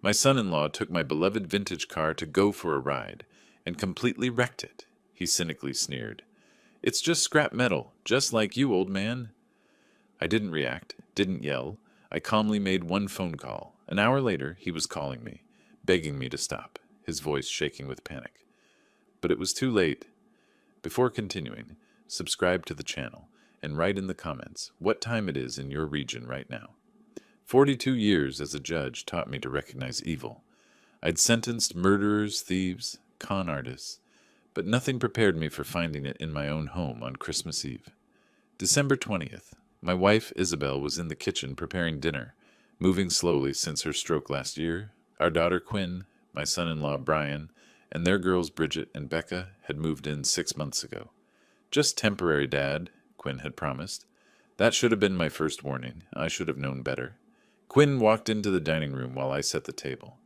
My son-in-law took my beloved vintage car to go for a ride and completely wrecked it, he cynically sneered. It's just scrap metal, just like you, old man. I didn't react, didn't yell. I calmly made one phone call. An hour later, he was calling me, begging me to stop, his voice shaking with panic. But it was too late. Before continuing, subscribe to the channel and write in the comments what time it is in your region right now. 42 years as a judge taught me to recognize evil. I'd sentenced murderers, thieves, con artists, but nothing prepared me for finding it in my own home on Christmas Eve. December 20th. My wife, Isabel, was in the kitchen preparing dinner, moving slowly since her stroke last year. Our daughter Quinn, my son-in-law Brian, and their girls Bridget and Becca had moved in 6 months ago. Just temporary, Dad, Quinn had promised. That should have been my first warning. I should have known better. Quinn walked into the dining room while I set the table.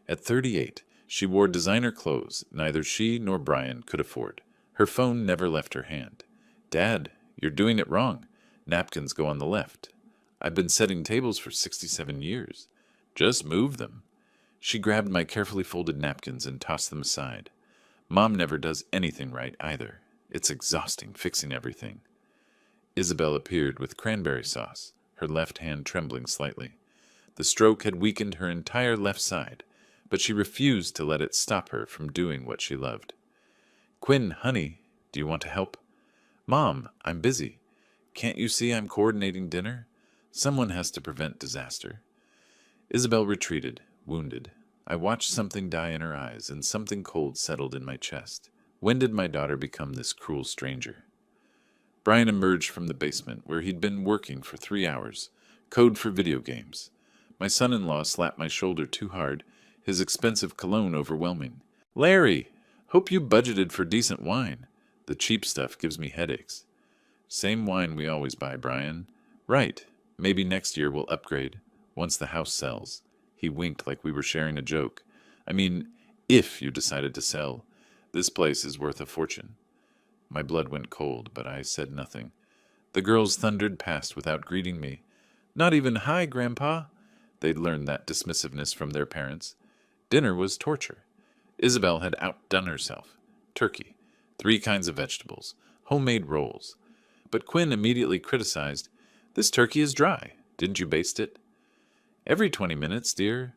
At 38, she wore designer clothes neither she nor Brian could afford. Her phone never left her hand. Dad, you're doing it wrong. Napkins go on the left. I've been setting tables for 67 years. Just move them. She grabbed my carefully folded napkins and tossed them aside. Mom never does anything right either. It's exhausting fixing everything. Isabel appeared with cranberry sauce, her left hand trembling slightly. The stroke had weakened her entire left side, but she refused to let it stop her from doing what she loved. Quinn, honey, do you want to help? Mom, I'm busy. Can't you see I'm coordinating dinner? Someone has to prevent disaster. Isabel retreated, wounded. I watched something die in her eyes, and something cold settled in my chest. When did my daughter become this cruel stranger? Brian emerged from the basement, where he'd been working for 3 hours, code for video games. My son-in-law slapped my shoulder too hard, his expensive cologne overwhelming. Larry, hope you budgeted for decent wine. The cheap stuff gives me headaches. Same wine we always buy, Brian. Right. Maybe next year we'll upgrade, once the house sells. He winked like we were sharing a joke. I mean, if you decided to sell. This place is worth a fortune. My blood went cold, but I said nothing. The girls thundered past without greeting me. Not even hi, Grandpa. They'd learned that dismissiveness from their parents. Dinner was torture. Isabel had outdone herself. Turkey, 3 kinds of vegetables, homemade rolls. But Quinn immediately criticized, This turkey is dry. Didn't you baste it? Every 20 minutes, dear.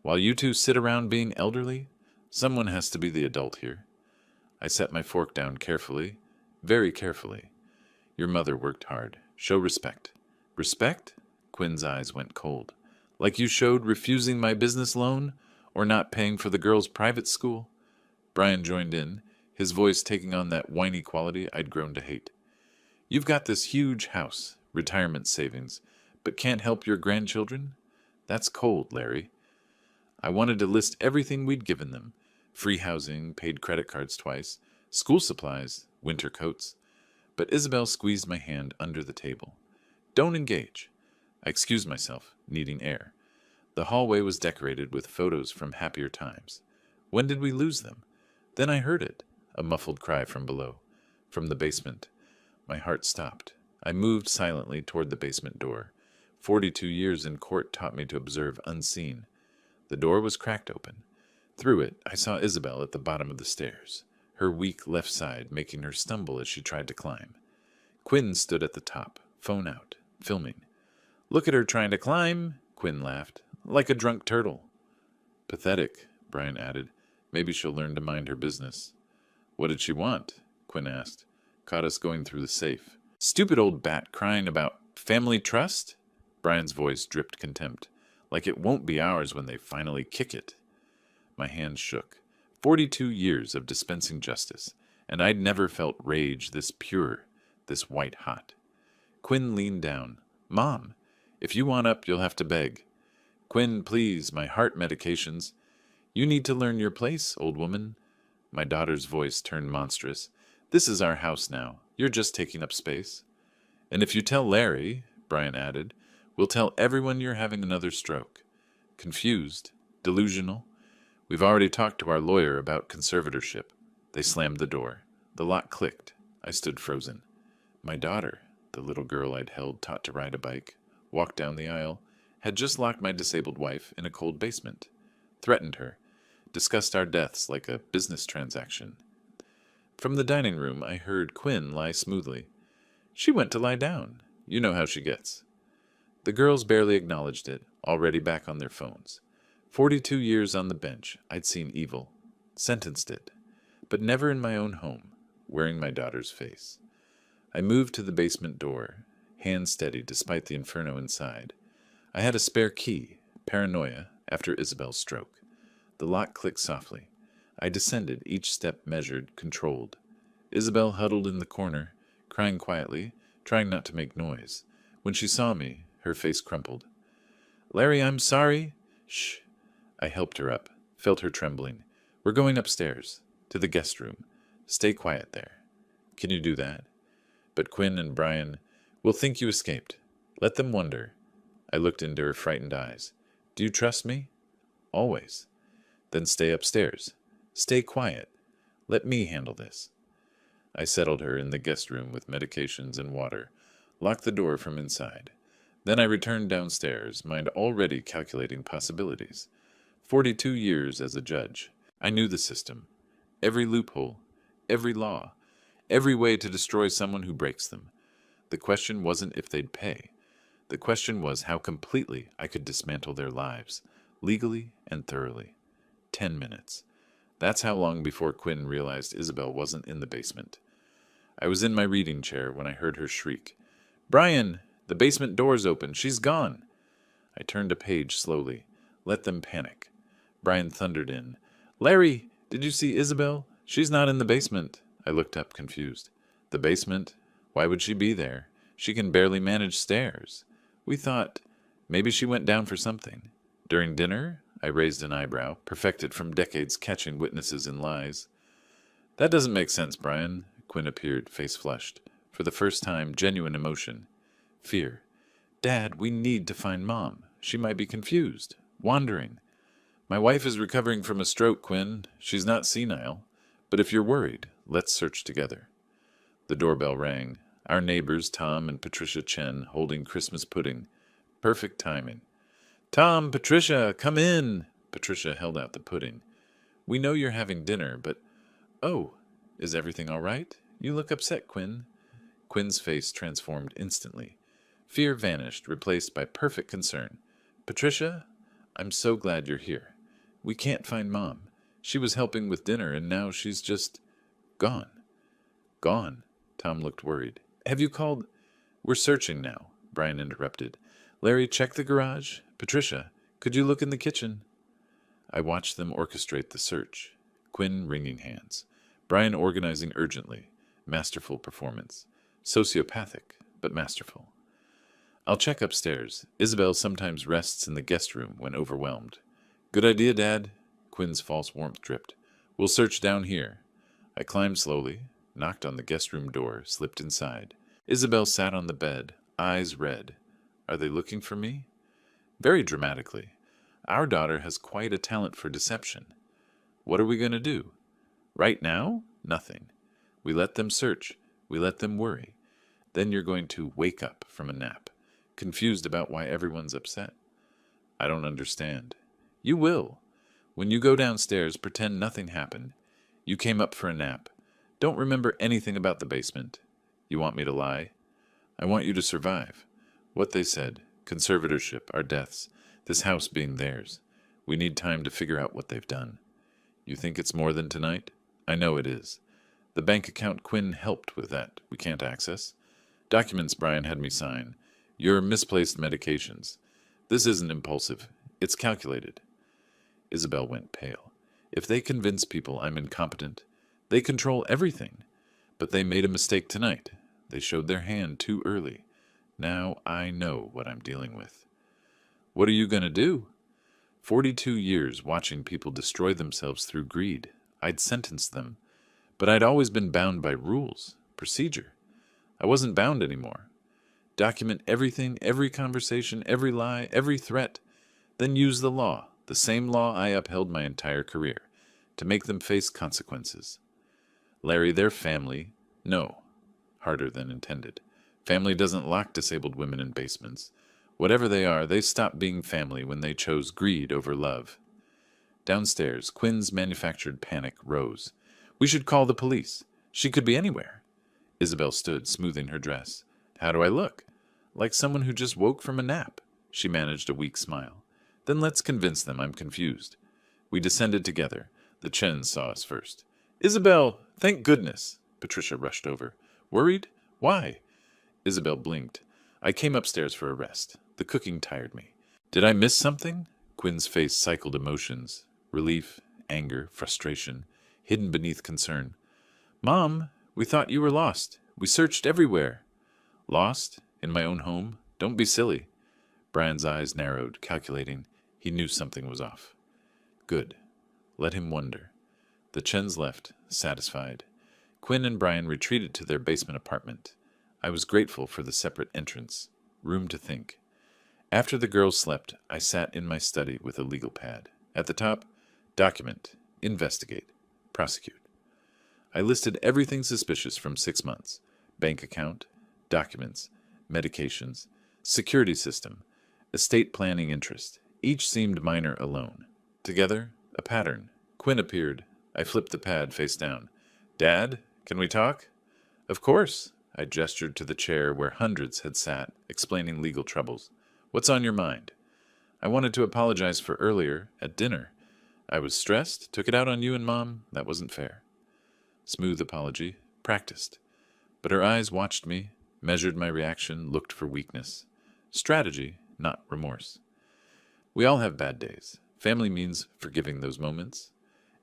While you two sit around being elderly, someone has to be the adult here. I set my fork down carefully, very carefully. Your mother worked hard. Show respect. Respect? Quinn's eyes went cold. Like you showed refusing my business loan or not paying for the girls' private school? Brian joined in, his voice taking on that whiny quality I'd grown to hate. You've got this huge house, retirement savings, but can't help your grandchildren? That's cold, Larry. I wanted to list everything we'd given them. Free housing, paid credit cards twice, school supplies, winter coats. But Isabel squeezed my hand under the table. Don't engage. I excused myself, needing air. The hallway was decorated with photos from happier times. When did we lose them? Then I heard it, a muffled cry from below, from the basement. My heart stopped. I moved silently toward the basement door. 42 years in court taught me to observe unseen. The door was cracked open. Through it, I saw Isabel at the bottom of the stairs, her weak left side making her stumble as she tried to climb. Quinn stood at the top, phone out, filming. Look at her trying to climb, Quinn laughed, like a drunk turtle. Pathetic, Brian added. Maybe she'll learn to mind her business. What did she want? Quinn asked. Caught us going through the safe. Stupid old bat crying about family trust? Brian's voice dripped contempt, like it won't be ours when they finally kick it. My hands shook. 42 years of dispensing justice, and I'd never felt rage this pure, this white hot. Quinn leaned down. Mom, if you want up, you'll have to beg. Quinn, please, my heart medications. You need to learn your place, old woman. My daughter's voice turned monstrous. This is our house now. You're just taking up space. And if you tell Larry, Brian added, we'll tell everyone you're having another stroke. Confused, delusional. We've already talked to our lawyer about conservatorship. They slammed the door. The lock clicked. I stood frozen. My daughter, the little girl I'd held taught to ride a bike, walked down the aisle, had just locked my disabled wife in a cold basement. threatened her, discussed our deaths like a business transaction. From the dining room, I heard Quinn lie smoothly. She went to lie down. You know how she gets. The girls barely acknowledged it, already back on their phones. 42 years on the bench, I'd seen evil. Sentenced it. But never in my own home, wearing my daughter's face. I moved to the basement door, hands steady despite the inferno inside. I had a spare key, paranoia, after Isabel's stroke. The lock clicked softly. I descended, each step measured, controlled. Isabel huddled in the corner, crying quietly, trying not to make noise. When she saw me, her face crumpled. "Larry, I'm sorry." "Shh." I helped her up, felt her trembling. "We're going upstairs, to the guest room. Stay quiet there." "Can you do that?" But Quinn and Brian will think you escaped. Let them wonder. I looked into her frightened eyes. "Do you trust me?" "Always." "Then stay upstairs. Stay quiet. Let me handle this." I settled her in the guest room with medications and water, locked the door from inside. Then I returned downstairs, mind already calculating possibilities. 42 years as a judge. I knew the system. Every loophole, every law, every way to destroy someone who breaks them. The question wasn't if they'd pay. The question was how completely I could dismantle their lives, legally and thoroughly. 10 minutes. That's how long before Quinn realized Isabel wasn't in the basement. I was in my reading chair when I heard her shriek. "Brian, the basement door's open. She's gone." I turned a page slowly. Let them panic. Brian thundered in. "Larry, did you see Isabel? She's not in the basement." I looked up, confused. "The basement? Why would she be there? She can barely manage stairs. We thought maybe she went down for something. During dinner?" I raised an eyebrow, perfected from decades catching witnesses in lies. "That doesn't make sense, Brian." Quinn appeared, face flushed. For the first time, genuine emotion. Fear. "Dad, we need to find Mom. She might be confused, wandering. My wife is recovering from a stroke, Quinn. She's not senile. But if you're worried, let's search together." The doorbell rang. Our neighbors, Tom and Patricia Chen, holding Christmas pudding. Perfect timing. "Tom, Patricia, come in." Patricia held out the pudding. "We know you're having dinner, but... Oh, is everything all right? You look upset, Quinn." Quinn's face transformed instantly. Fear vanished, replaced by perfect concern. "Patricia, I'm so glad you're here. We can't find Mom. She was helping with dinner, and now she's just... gone." "Gone?" Tom looked worried. "Have you called..." "We're searching now," Brian interrupted. "Larry, check the garage. Patricia, could you look in the kitchen?" I watched them orchestrate the search. Quinn wringing hands. Brian organizing urgently. Masterful performance. Sociopathic, but masterful. "I'll check upstairs. Isabel sometimes rests in the guest room when overwhelmed." "Good idea, Dad." Quinn's false warmth dripped. "We'll search down here." I climbed slowly, knocked on the guest room door, slipped inside. Isabel sat on the bed, eyes red. Are they looking for me? Very dramatically. Our daughter has quite a talent for deception. What are we going to do? Right now? Nothing. We let them search. We let them worry. Then you're going to wake up from a nap, confused about why everyone's upset. I don't understand. You will. When you go downstairs, pretend nothing happened. You came up for a nap. Don't remember anything about the basement. You want me to lie? I want you to survive. What they said, conservatorship, our deaths, this house being theirs. We need time to figure out what they've done. You think it's more than tonight? I know it is. The bank account Quinn helped with that we can't access. Documents Brian had me sign. Your misplaced medications. This isn't impulsive. It's calculated. Isabel went pale. If they convince people I'm incompetent, they control everything. But they made a mistake tonight. They showed their hand too early. Now I know what I'm dealing with. What are you going to do? 42 years watching people destroy themselves through greed. I'd sentenced them. But I'd always been bound by rules, procedure. I wasn't bound anymore. Document everything, every conversation, every lie, every threat. Then use the law, the same law I upheld my entire career, to make them face consequences. Larry, their family, no. Harder than intended. Family doesn't lock disabled women in basements. Whatever they are, they stopped being family when they chose greed over love. Downstairs, Quinn's manufactured panic rose. We should call the police. She could be anywhere. Isabel stood, smoothing her dress. How do I look? Like someone who just woke from a nap. She managed a weak smile. Then let's convince them I'm confused. We descended together. The Chens saw us first. Isabel, thank goodness. Patricia rushed over. Worried? Why? Isabel blinked. I came upstairs for a rest. The cooking tired me. Did I miss something? Quinn's face cycled emotions. Relief, anger, frustration, hidden beneath concern. Mom, we thought you were lost. We searched everywhere. Lost? In my own home? Don't be silly. Brian's eyes narrowed, calculating. He knew something was off. Good. Let him wonder. The Chens left, satisfied. Quinn and Brian retreated to their basement apartment. I was grateful for the separate entrance. Room to think. After the girls slept, I sat in my study with a legal pad. At the top, document, investigate, prosecute. I listed everything suspicious from 6 months. Bank account, documents, medications, security system, estate planning interest. Each seemed minor alone. Together, a pattern. Quinn appeared. I flipped the pad face down. Dad, can we talk? Of course. I gestured to the chair where hundreds had sat, explaining legal troubles. What's on your mind? I wanted to apologize for earlier, at dinner. I was stressed, took it out on you and Mom. That wasn't fair. Smooth apology, practiced. But her eyes watched me, measured my reaction, looked for weakness. Strategy, not remorse. We all have bad days. Family means forgiving those moments.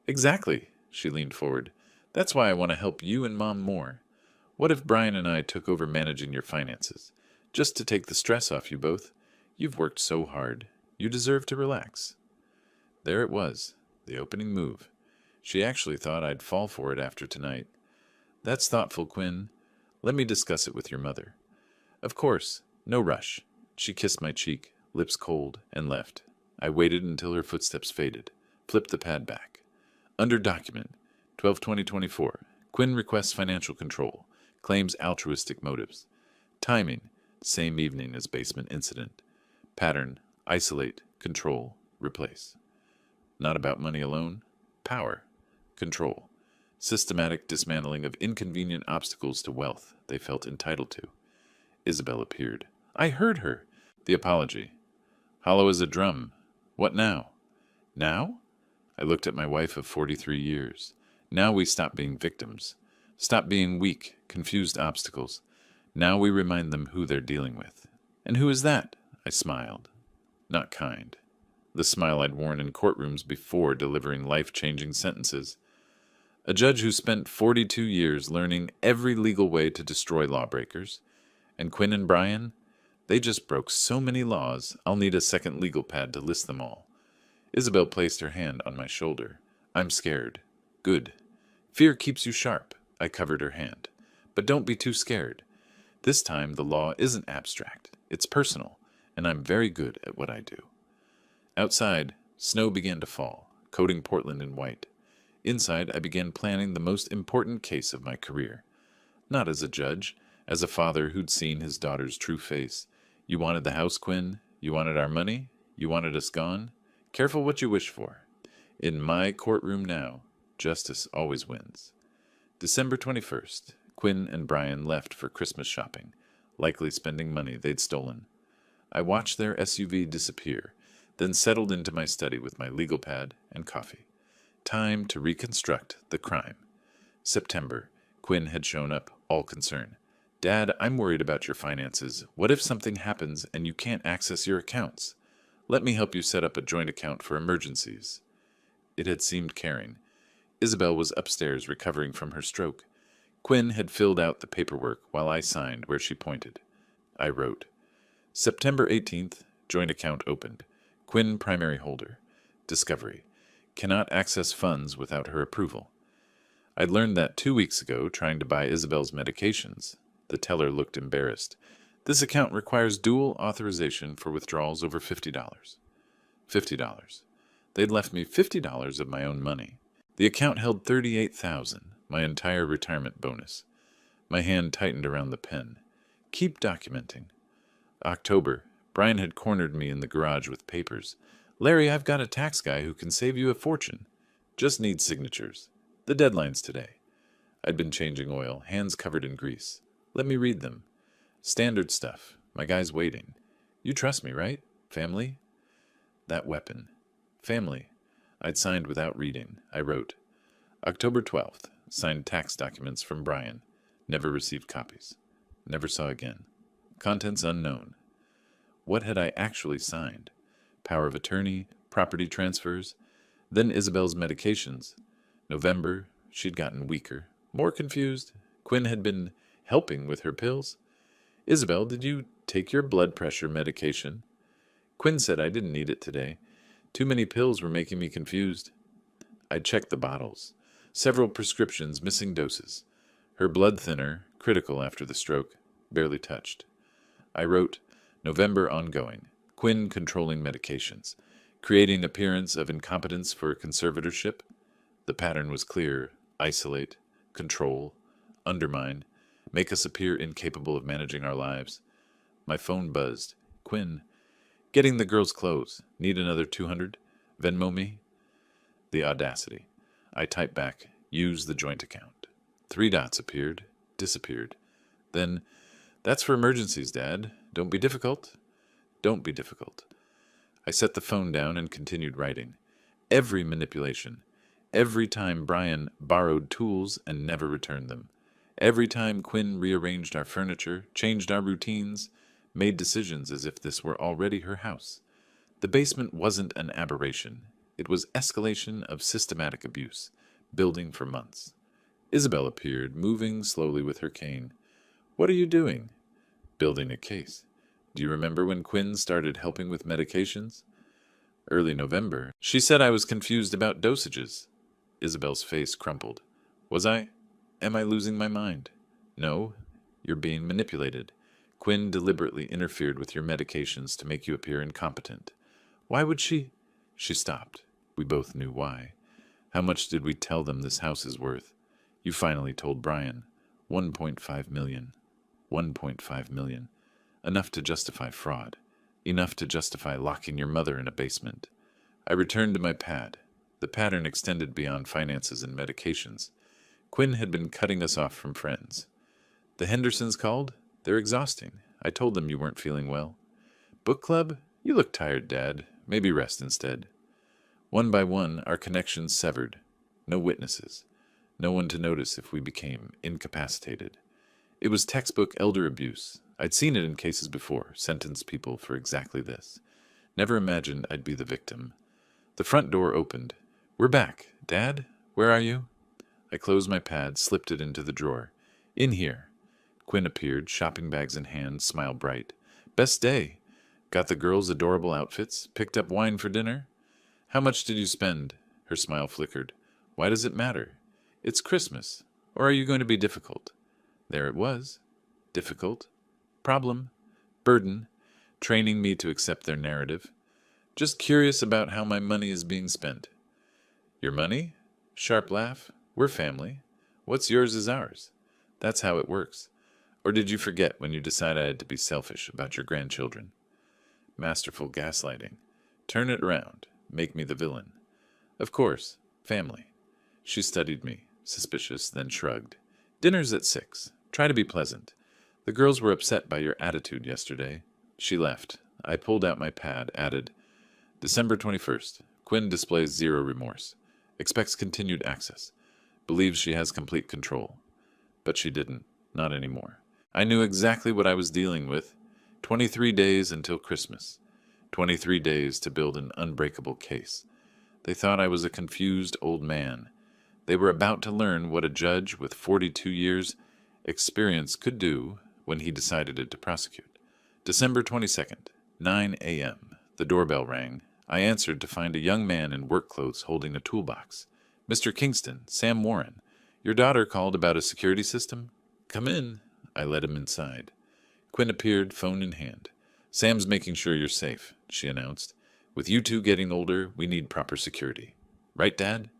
Exactly, she leaned forward. That's why I want to help you and Mom more. What if Brian and I took over managing your finances? Just to take the stress off you both. You've worked so hard. You deserve to relax. There it was, the opening move. She actually thought I'd fall for it after tonight. That's thoughtful, Quinn. Let me discuss it with your mother. Of course, no rush. She kissed my cheek, lips cold, and left. I waited until her footsteps faded, flipped the pad back. Under document, 12/20/24, Quinn requests financial control, claims altruistic motives. Timing, same evening as basement incident. Pattern, isolate, control, replace. Not about money alone. Power, control, systematic dismantling of inconvenient obstacles to wealth they felt entitled to. Isabel appeared. I heard her. The apology. Hollow as a drum. What now? Now? I looked at my wife of 43 years. Now we stop being victims. Stop being weak, confused obstacles. Now we remind them who they're dealing with. And who is that? I smiled. Not kind. The smile I'd worn in courtrooms before delivering life-changing sentences. A judge who spent 42 years learning every legal way to destroy lawbreakers. And Quinn and Brian? They just broke so many laws, I'll need a second legal pad to list them all. Isabel placed her hand on my shoulder. I'm scared. Good. Fear keeps you sharp. I covered her hand. But don't be too scared. This time the law isn't abstract. It's personal, and I'm very good at what I do. Outside, snow began to fall, coating Portland in white. Inside, I began planning the most important case of my career. Not as a judge, as a father who'd seen his daughter's true face. You wanted the house, Quinn? You wanted our money? You wanted us gone? Careful what you wish for. In my courtroom now, justice always wins. December 21st, Quinn and Brian left for Christmas shopping, likely spending money they'd stolen. I watched their SUV disappear, then settled into my study with my legal pad and coffee. Time to reconstruct the crime. September, Quinn had shown up, all concern. Dad, I'm worried about your finances. What if something happens and you can't access your accounts? Let me help you set up a joint account for emergencies. It had seemed caring. Isabel was upstairs recovering from her stroke. Quinn had filled out the paperwork while I signed where she pointed. I wrote, September 18th, joint account opened. Quinn primary holder. Discovery. Cannot access funds without her approval. I'd learned that 2 weeks ago trying to buy Isabel's medications. The teller looked embarrassed. This account requires dual authorization for withdrawals over $50. $50. They'd left me $50 of my own money. The account held $38,000, my entire retirement bonus. My hand tightened around the pen. Keep documenting. October. Brian had cornered me in the garage with papers. Larry, I've got a tax guy who can save you a fortune. Just needs signatures. The deadline's today. I'd been changing oil, hands covered in grease. Let me read them. Standard stuff. My guy's waiting. You trust me, right? Family? That weapon. Family. I'd signed without reading. I wrote, October 12th. Signed tax documents from Brian. Never received copies. Never saw again. Contents unknown. What had I actually signed? Power of attorney, property transfers, then Isabel's medications. November, she'd gotten weaker, more confused. Quinn had been helping with her pills. Isabel, did you take your blood pressure medication? Quinn said I didn't need it today. Too many pills were making me confused. I checked the bottles. Several prescriptions, missing doses. Her blood thinner, critical after the stroke, barely touched. I wrote, November ongoing. Quinn controlling medications. Creating appearance of incompetence for conservatorship. The pattern was clear. Isolate, control, undermine, make us appear incapable of managing our lives. My phone buzzed. Quinn, getting the girls' clothes. Need another 200? Venmo me? The audacity. I typed back, use the joint account. 3 dots appeared, disappeared. Then, that's for emergencies, Dad. Don't be difficult. Don't be difficult. I set the phone down and continued writing. Every manipulation. Every time Brian borrowed tools and never returned them. Every time Quinn rearranged our furniture, changed our routines, made decisions as if this were already her house. The basement wasn't an aberration. It was escalation of systematic abuse, building for months. Isabel appeared, moving slowly with her cane. What are you doing? Building a case. Do you remember when Quinn started helping with medications? Early November. She said I was confused about dosages. Isabel's face crumpled. Was I? Am I losing my mind? No, you're being manipulated. Quinn deliberately interfered with your medications to make you appear incompetent. Why would she? She stopped. We both knew why. How much did we tell them this house is worth? You finally told Brian. 1.5 million. 1.5 million. Enough to justify fraud. Enough to justify locking your mother in a basement. I returned to my pad. The pattern extended beyond finances and medications. Quinn had been cutting us off from friends. The Hendersons called? They're exhausting. I told them you weren't feeling well. Book club? You look tired, Dad. Maybe rest instead. One by one, our connections severed. No witnesses. No one to notice if we became incapacitated. It was textbook elder abuse. I'd seen it in cases before, sentenced people for exactly this. Never imagined I'd be the victim. The front door opened. We're back. Dad, where are you? I closed my pad, slipped it into the drawer. In here. Quinn appeared, shopping bags in hand, smile bright. Best day. Got the girls adorable outfits? Picked up wine for dinner? How much did you spend? Her smile flickered. Why does it matter? It's Christmas. Or are you going to be difficult? There it was. Difficult. Problem. Burden. Training me to accept their narrative. Just curious about how my money is being spent. Your money? Sharp laugh. We're family. What's yours is ours. That's how it works. Or did you forget when you decided I had to be selfish about your grandchildren? Masterful gaslighting. Turn it around. Make me the villain. Of course. Family. She studied me, suspicious, then shrugged. Dinner's at 6. Try to be pleasant. The girls were upset by your attitude yesterday. She left. I pulled out my pad, added, December 21st. Quinn displays zero remorse. Expects continued access. Believes she has complete control. But she didn't. Not anymore. I knew exactly what I was dealing with. 23 days until Christmas. 23 days to build an unbreakable case. They thought I was a confused old man. They were about to learn what a judge with 42 years' experience could do when he decided to prosecute. December 22nd, 9 a.m. The doorbell rang. I answered to find a young man in work clothes holding a toolbox. Mr. Kingston, Sam Warren. Your daughter called about a security system? Come in. I led him inside. Quinn appeared, phone in hand. Sam's making sure you're safe, she announced. With you two getting older, we need proper security. Right, Dad?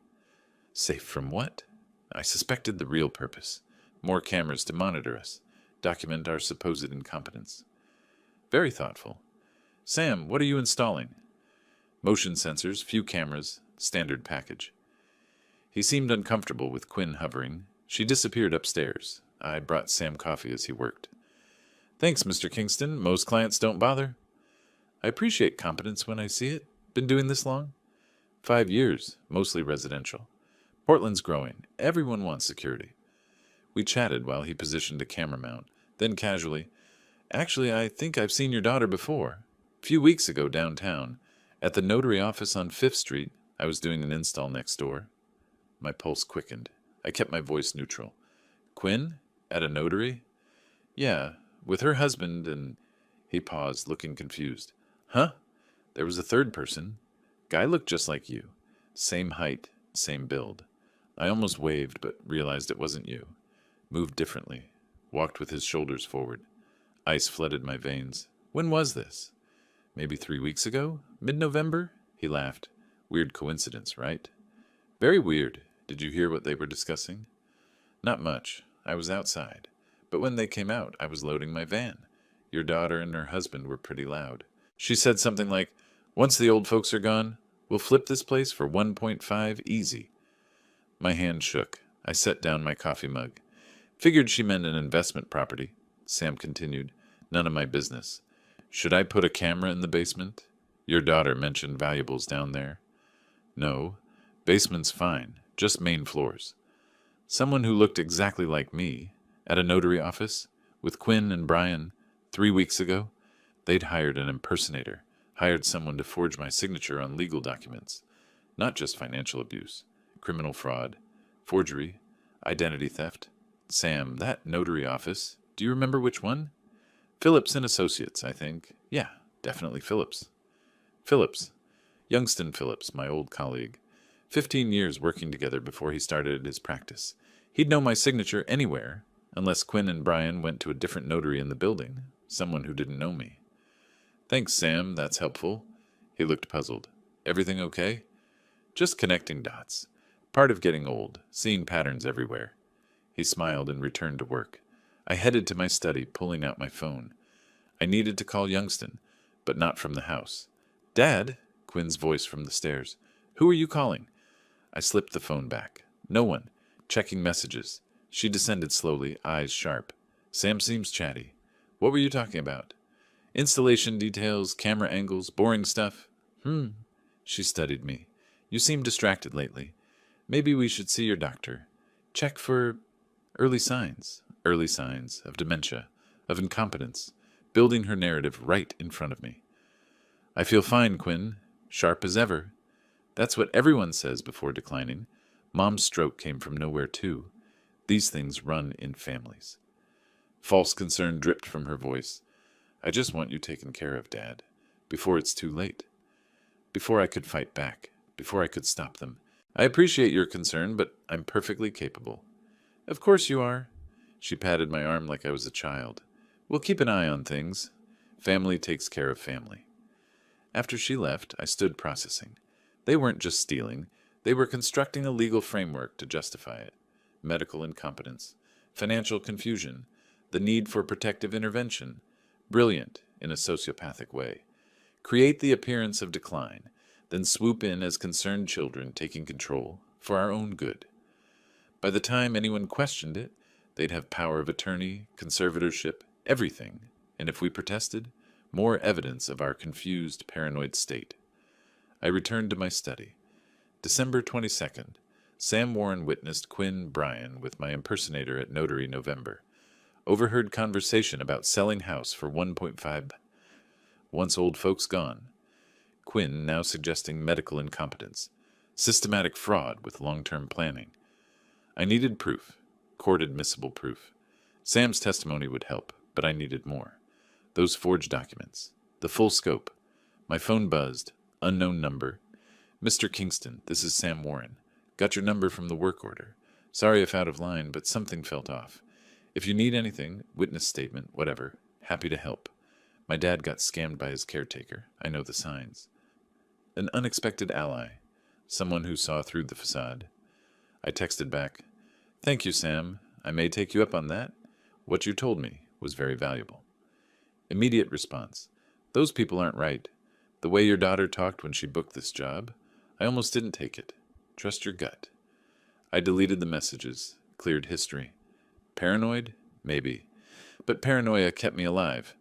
Safe from what? I suspected the real purpose. More cameras to monitor us, document our supposed incompetence. Very thoughtful. Sam, what are you installing? Motion sensors, few cameras, standard package. He seemed uncomfortable with Quinn hovering. She disappeared upstairs. I brought Sam coffee as he worked. Thanks, Mr. Kingston. Most clients don't bother. I appreciate competence when I see it. Been doing this long? 5 years, mostly residential. Portland's growing. Everyone wants security. We chatted while he positioned a camera mount. Then casually, actually, I think I've seen your daughter before. A few weeks ago downtown. At the notary office on 5th Street. I was doing an install next door. My pulse quickened. I kept my voice neutral. Quinn? At a notary? Yeah, with her husband and... He paused, looking confused. Huh? There was a third person. Guy looked just like you. Same height, same build. I almost waved, but realized it wasn't you. Moved differently. Walked with his shoulders forward. Ice flooded my veins. When was this? Maybe 3 weeks ago? Mid-November? He laughed. Weird coincidence, right? Very weird. Did you hear what they were discussing? Not much. I was outside. But when they came out, I was loading my van. Your daughter and her husband were pretty loud. She said something like, once the old folks are gone, we'll flip this place for 1.5 easy. My hand shook. I set down my coffee mug. Figured she meant an investment property. Sam continued, none of my business. Should I put a camera in the basement? Your daughter mentioned valuables down there. No, basement's fine, just main floors. Someone who looked exactly like me, at a notary office, with Quinn and Brian, 3 weeks ago, they'd hired an impersonator, hired someone to forge my signature on legal documents. Not just financial abuse, criminal fraud, forgery, identity theft. Sam, that notary office, do you remember which one? Phillips and Associates, I think. Yeah, definitely Phillips. Phillips. Youngston Phillips, my old colleague. 15 years working together before he started his practice. He'd know my signature anywhere, unless Quinn and Brian went to a different notary in the building, someone who didn't know me. Thanks, Sam, that's helpful. He looked puzzled. Everything okay? Just connecting dots. Part of getting old, seeing patterns everywhere. He smiled and returned to work. I headed to my study, pulling out my phone. I needed to call Youngston, but not from the house. Dad? Quinn's voice from the stairs. Who are you calling? I slipped the phone back. No one. Checking messages. She descended slowly, eyes sharp. Sam seems chatty. What were you talking about? Installation details, camera angles, boring stuff. She studied me. You seem distracted lately. Maybe we should see your doctor. Check for early signs of dementia, of incompetence, building her narrative right in front of me. I feel fine, Quinn. Sharp as ever. That's what everyone says before declining. Mom's stroke came from nowhere, too. These things run in families. False concern dripped from her voice. I just want you taken care of, Dad, before it's too late. Before I could fight back, before I could stop them. I appreciate your concern, but I'm perfectly capable. Of course you are. She patted my arm like I was a child. We'll keep an eye on things. Family takes care of family. After she left, I stood processing. They weren't just stealing. They were constructing a legal framework to justify it. Medical incompetence, financial confusion, the need for protective intervention. Brilliant in a sociopathic way. Create the appearance of decline, then swoop in as concerned children taking control for our own good. By the time anyone questioned it, they'd have power of attorney, conservatorship, everything, and if we protested, more evidence of our confused, paranoid state. I returned to my study. December 22nd. Sam Warren witnessed Quinn Bryan with my impersonator at Notary November. Overheard conversation about selling house for 1.5. Once old folks gone. Quinn now suggesting medical incompetence. Systematic fraud with long-term planning. I needed proof. Court-admissible proof. Sam's testimony would help, but I needed more. Those forged documents. The full scope. My phone buzzed. Unknown number. Mr. Kingston, this is Sam Warren. Got your number from the work order. Sorry if out of line, but something felt off. If you need anything, witness statement, whatever, happy to help. My dad got scammed by his caretaker. I know the signs. An unexpected ally. Someone who saw through the facade. I texted back, Thank you, Sam. I may take you up on that. What you told me was very valuable. Immediate response. Those people aren't right. The way your daughter talked when she booked this job, I almost didn't take it. Trust your gut. I deleted the messages, cleared history. Paranoid? Maybe. But paranoia kept me alive.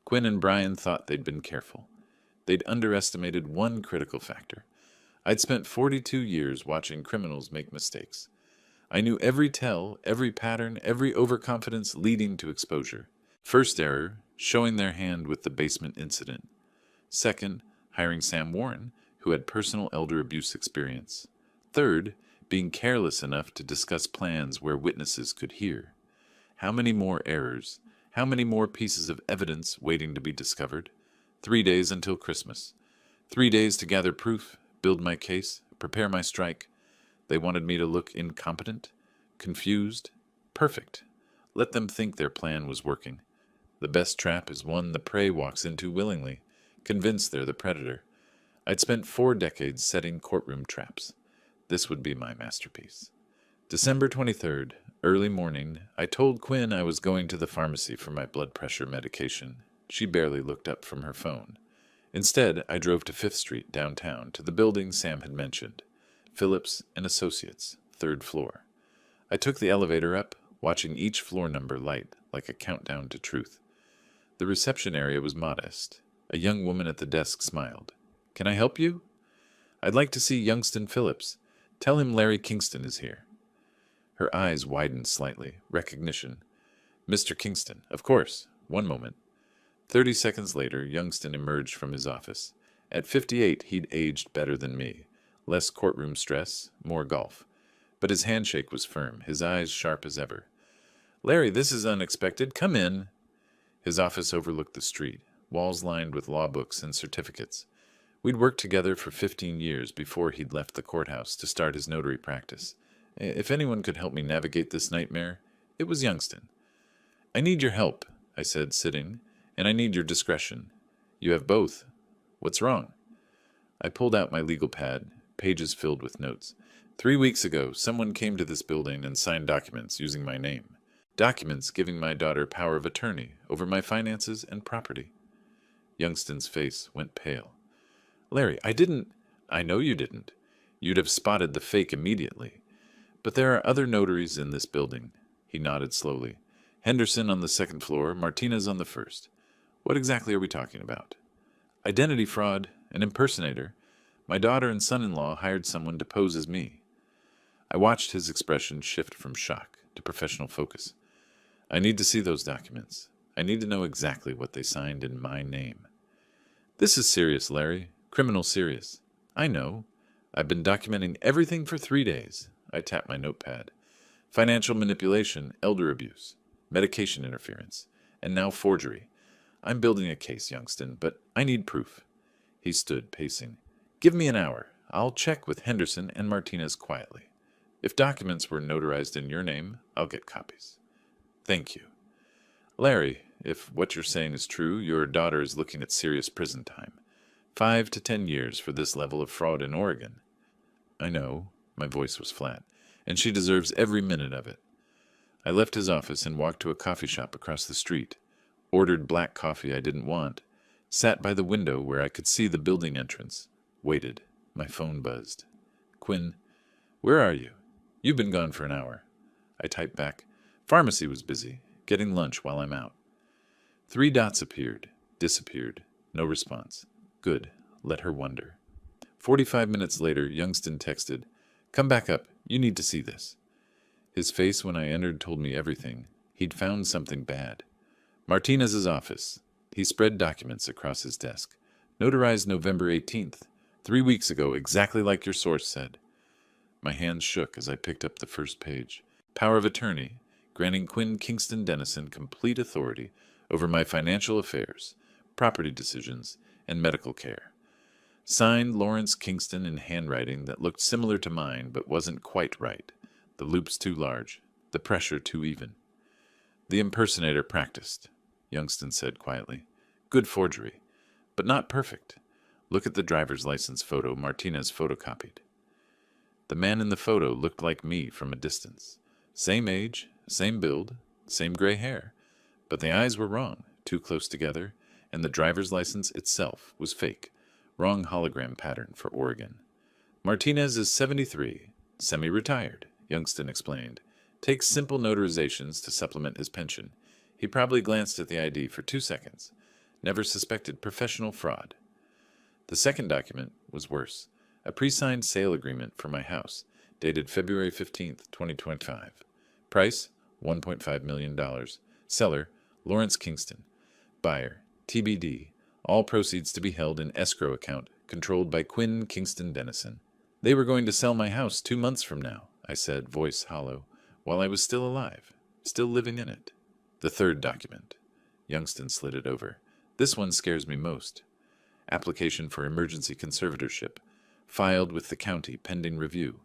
Quinn and Brian thought they'd been careful. They'd underestimated one critical factor. I'd spent 42 years watching criminals make mistakes. I knew every tell, every pattern, every overconfidence leading to exposure. First error, showing their hand with the basement incident. Second, hiring Sam Warren, who had personal elder abuse experience. Third, being careless enough to discuss plans where witnesses could hear. How many more errors? How many more pieces of evidence waiting to be discovered? 3 days until Christmas. 3 days to gather proof, build my case, prepare my strike. They wanted me to look incompetent, confused, perfect. Let them think their plan was working. The best trap is one the prey walks into willingly, convinced they're the predator. I'd spent 4 decades setting courtroom traps. This would be my masterpiece. December 23rd, early morning, I told Quinn I was going to the pharmacy for my blood pressure medication. She barely looked up from her phone. Instead, I drove to 5th Street downtown to the building Sam had mentioned, Phillips and Associates, 3rd floor. I took the elevator up, watching each floor number light like a countdown to truth. The reception area was modest. A young woman at the desk smiled. "Can I help you?" "I'd like to see Youngston Phillips. Tell him Larry Kingston is here." Her eyes widened slightly. Recognition. "Mr. Kingston, of course. One moment." 30 seconds later, Youngston emerged from his office. At 58, he'd aged better than me. Less courtroom stress, more golf. But his handshake was firm, his eyes sharp as ever. "Larry, this is unexpected. Come in." His office overlooked the street, walls lined with law books and certificates. We'd worked together for 15 years before he'd left the courthouse to start his notary practice. If anyone could help me navigate this nightmare, it was Youngston. "I need your help," I said, sitting. "And I need your discretion. You have both. What's wrong?" I pulled out my legal pad, pages filled with notes. 3 weeks ago, someone came to this building and signed documents using my name. Documents giving my daughter power of attorney over my finances and property. Youngston's face went pale. "Larry, I know you didn't. You'd have spotted the fake immediately. But there are other notaries in this building." He nodded slowly. "Henderson on the 2nd floor, Martinez on the 1st. What exactly are we talking about?" "Identity fraud, an impersonator. My daughter and son-in-law hired someone to pose as me." I watched his expression shift from shock to professional focus. "I need to see those documents. I need to know exactly what they signed in my name." "This is serious, Larry. Criminal serious." "I know. I've been documenting everything for 3 days." I tapped my notepad. "Financial manipulation, elder abuse, medication interference, and now forgery. I'm building a case, Youngston, but I need proof." He stood, pacing. "Give me an hour. I'll check with Henderson and Martinez quietly. If documents were notarized in your name, I'll get copies." "Thank you." "Larry, if what you're saying is true, your daughter is looking at serious prison time. 5 to 10 years for this level of fraud in Oregon." "I know." My voice was flat. "And she deserves every minute of it." I left his office and walked to a coffee shop across the street. Ordered black coffee I didn't want. Sat by the window where I could see the building entrance. Waited. My phone buzzed. "Quinn, where are you? You've been gone for an hour." I typed back. "Pharmacy was busy. Getting lunch while I'm out." 3 dots appeared. Disappeared. No response. Good. Let her wonder. 45 minutes later, Youngston texted, "Come back up. You need to see this." His face when I entered told me everything. He'd found something bad. Martinez's office. He spread documents across his desk. Notarized November 18th. 3 weeks ago, exactly like your source said. My hands shook as I picked up the first page. Power of attorney, granting Quinn Kingston Dennison complete authority over my financial affairs, property decisions, and medical care. Signed Lawrence Kingston in handwriting that looked similar to mine but wasn't quite right. The loops too large, the pressure too even. "The impersonator practiced," Youngston said quietly. "Good forgery, but not perfect. Look at the driver's license photo Martinez photocopied." The man in the photo looked like me from a distance. Same age, same build, same gray hair. But the eyes were wrong, too close together, and the driver's license itself was fake. Wrong hologram pattern for Oregon. Martinez is 73, semi-retired, Youngston explained. Takes simple notarizations to supplement his pension. He probably glanced at the ID for 2 seconds. Never suspected professional fraud. The second document was worse. A pre-signed sale agreement for my house, dated February 15th, 2025. Price, $1.5 million. Seller, Lawrence Kingston. Buyer, TBD. All proceeds to be held in escrow account, controlled by Quinn Kingston Dennison. They were going to sell my house 2 months from now, I said, voice hollow, while I was still alive, still living in it. The third document. Youngston slid it over. This one scares me most. Application for emergency conservatorship. Filed with the county pending review.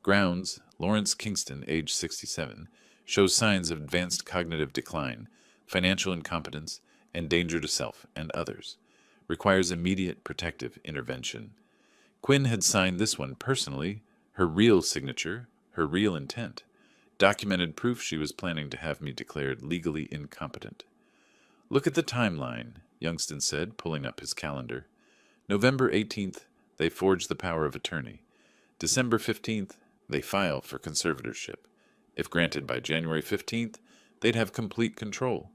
Grounds, Lawrence Kingston, age 67, shows signs of advanced cognitive decline, financial incompetence, and danger to self and others. Requires immediate protective intervention. Quinn had signed this one personally, her real signature, her real intent. Documented proof she was planning to have me declared legally incompetent. Look at the timeline, Youngston said, pulling up his calendar. November 18th, they forge the power of attorney. December 15th, they file for conservatorship. If granted by January 15th, they'd have complete control.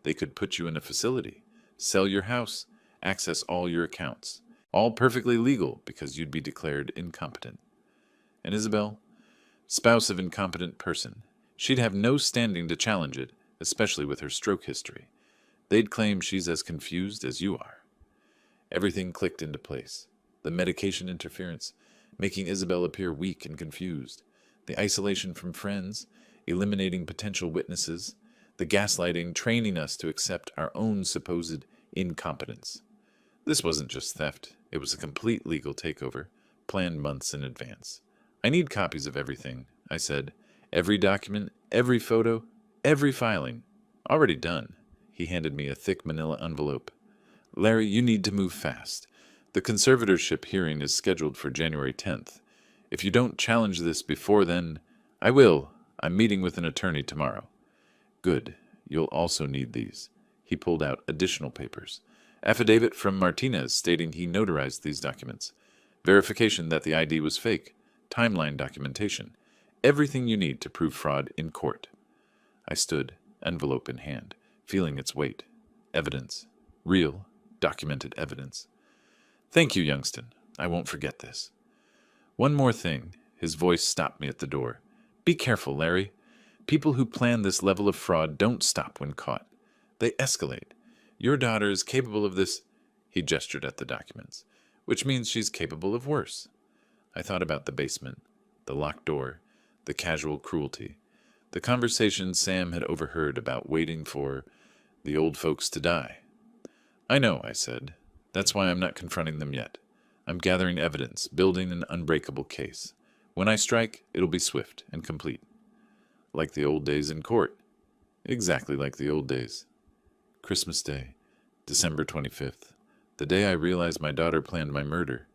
They could put you in a facility, sell your house, access all your accounts. All perfectly legal because you'd be declared incompetent. And Isabel? Spouse of incompetent person. She'd have no standing to challenge it, especially with her stroke history. They'd claim she's as confused as you are. Everything clicked into place. The medication interference, making Isabel appear weak and confused. The isolation from friends, eliminating potential witnesses. The gaslighting, training us to accept our own supposed incompetence. This wasn't just theft. It was a complete legal takeover, planned months in advance. I need copies of everything, I said. Every document, every photo, every filing. Already done. He handed me a thick manila envelope. Larry, you need to move fast. The conservatorship hearing is scheduled for January 10th. If you don't challenge this before then, I will. I'm meeting with an attorney tomorrow. Good. You'll also need these. He pulled out additional papers. Affidavit from Martinez stating he notarized these documents. Verification that the ID was fake. Timeline documentation. Everything you need to prove fraud in court. I stood, envelope in hand, feeling its weight. Evidence. Real, documented evidence. Thank you, Youngston. I won't forget this. One more thing. His voice stopped me at the door. Be careful, Larry. People who plan this level of fraud don't stop when caught. They escalate. Your daughter is capable of this, he gestured at the documents, which means she's capable of worse. I thought about the basement, the locked door, the casual cruelty, the conversation Sam had overheard about waiting for the old folks to die. I know, I said. That's why I'm not confronting them yet. I'm gathering evidence, building an unbreakable case. When I strike, it'll be swift and complete. Like the old days in court. Exactly like the old days. Christmas Day, December 25th, the day I realized my daughter planned my murder.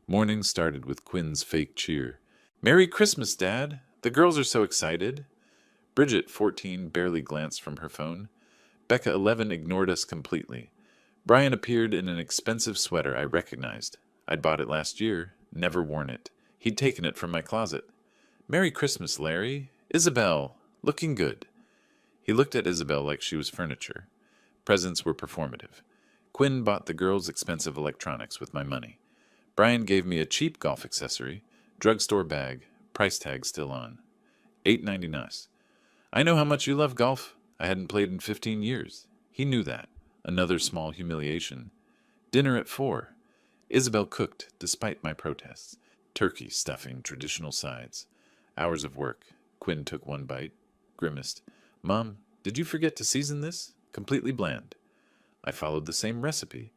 Morning started with Quinn's fake cheer. Merry Christmas, Dad! The girls are so excited. Bridget, 14, barely glanced from her phone. Becca, 11, ignored us completely. Brian appeared in an expensive sweater I recognized. I'd bought it last year, never worn it. He'd taken it from my closet. Merry Christmas, Larry. Isabel, looking good. He looked at Isabel like she was furniture. Presents were performative. Quinn bought the girls expensive electronics with my money. Brian gave me a cheap golf accessory, drugstore bag, price tag still on. $8.99. I know how much you love golf. I hadn't played in 15 years. He knew that. Another small humiliation. Dinner at 4. Isabel cooked, despite my protests. Turkey, stuffing, traditional sides. Hours of work. Quinn took one bite, grimaced. Mom, did you forget to season this? Completely bland. I followed the same recipe.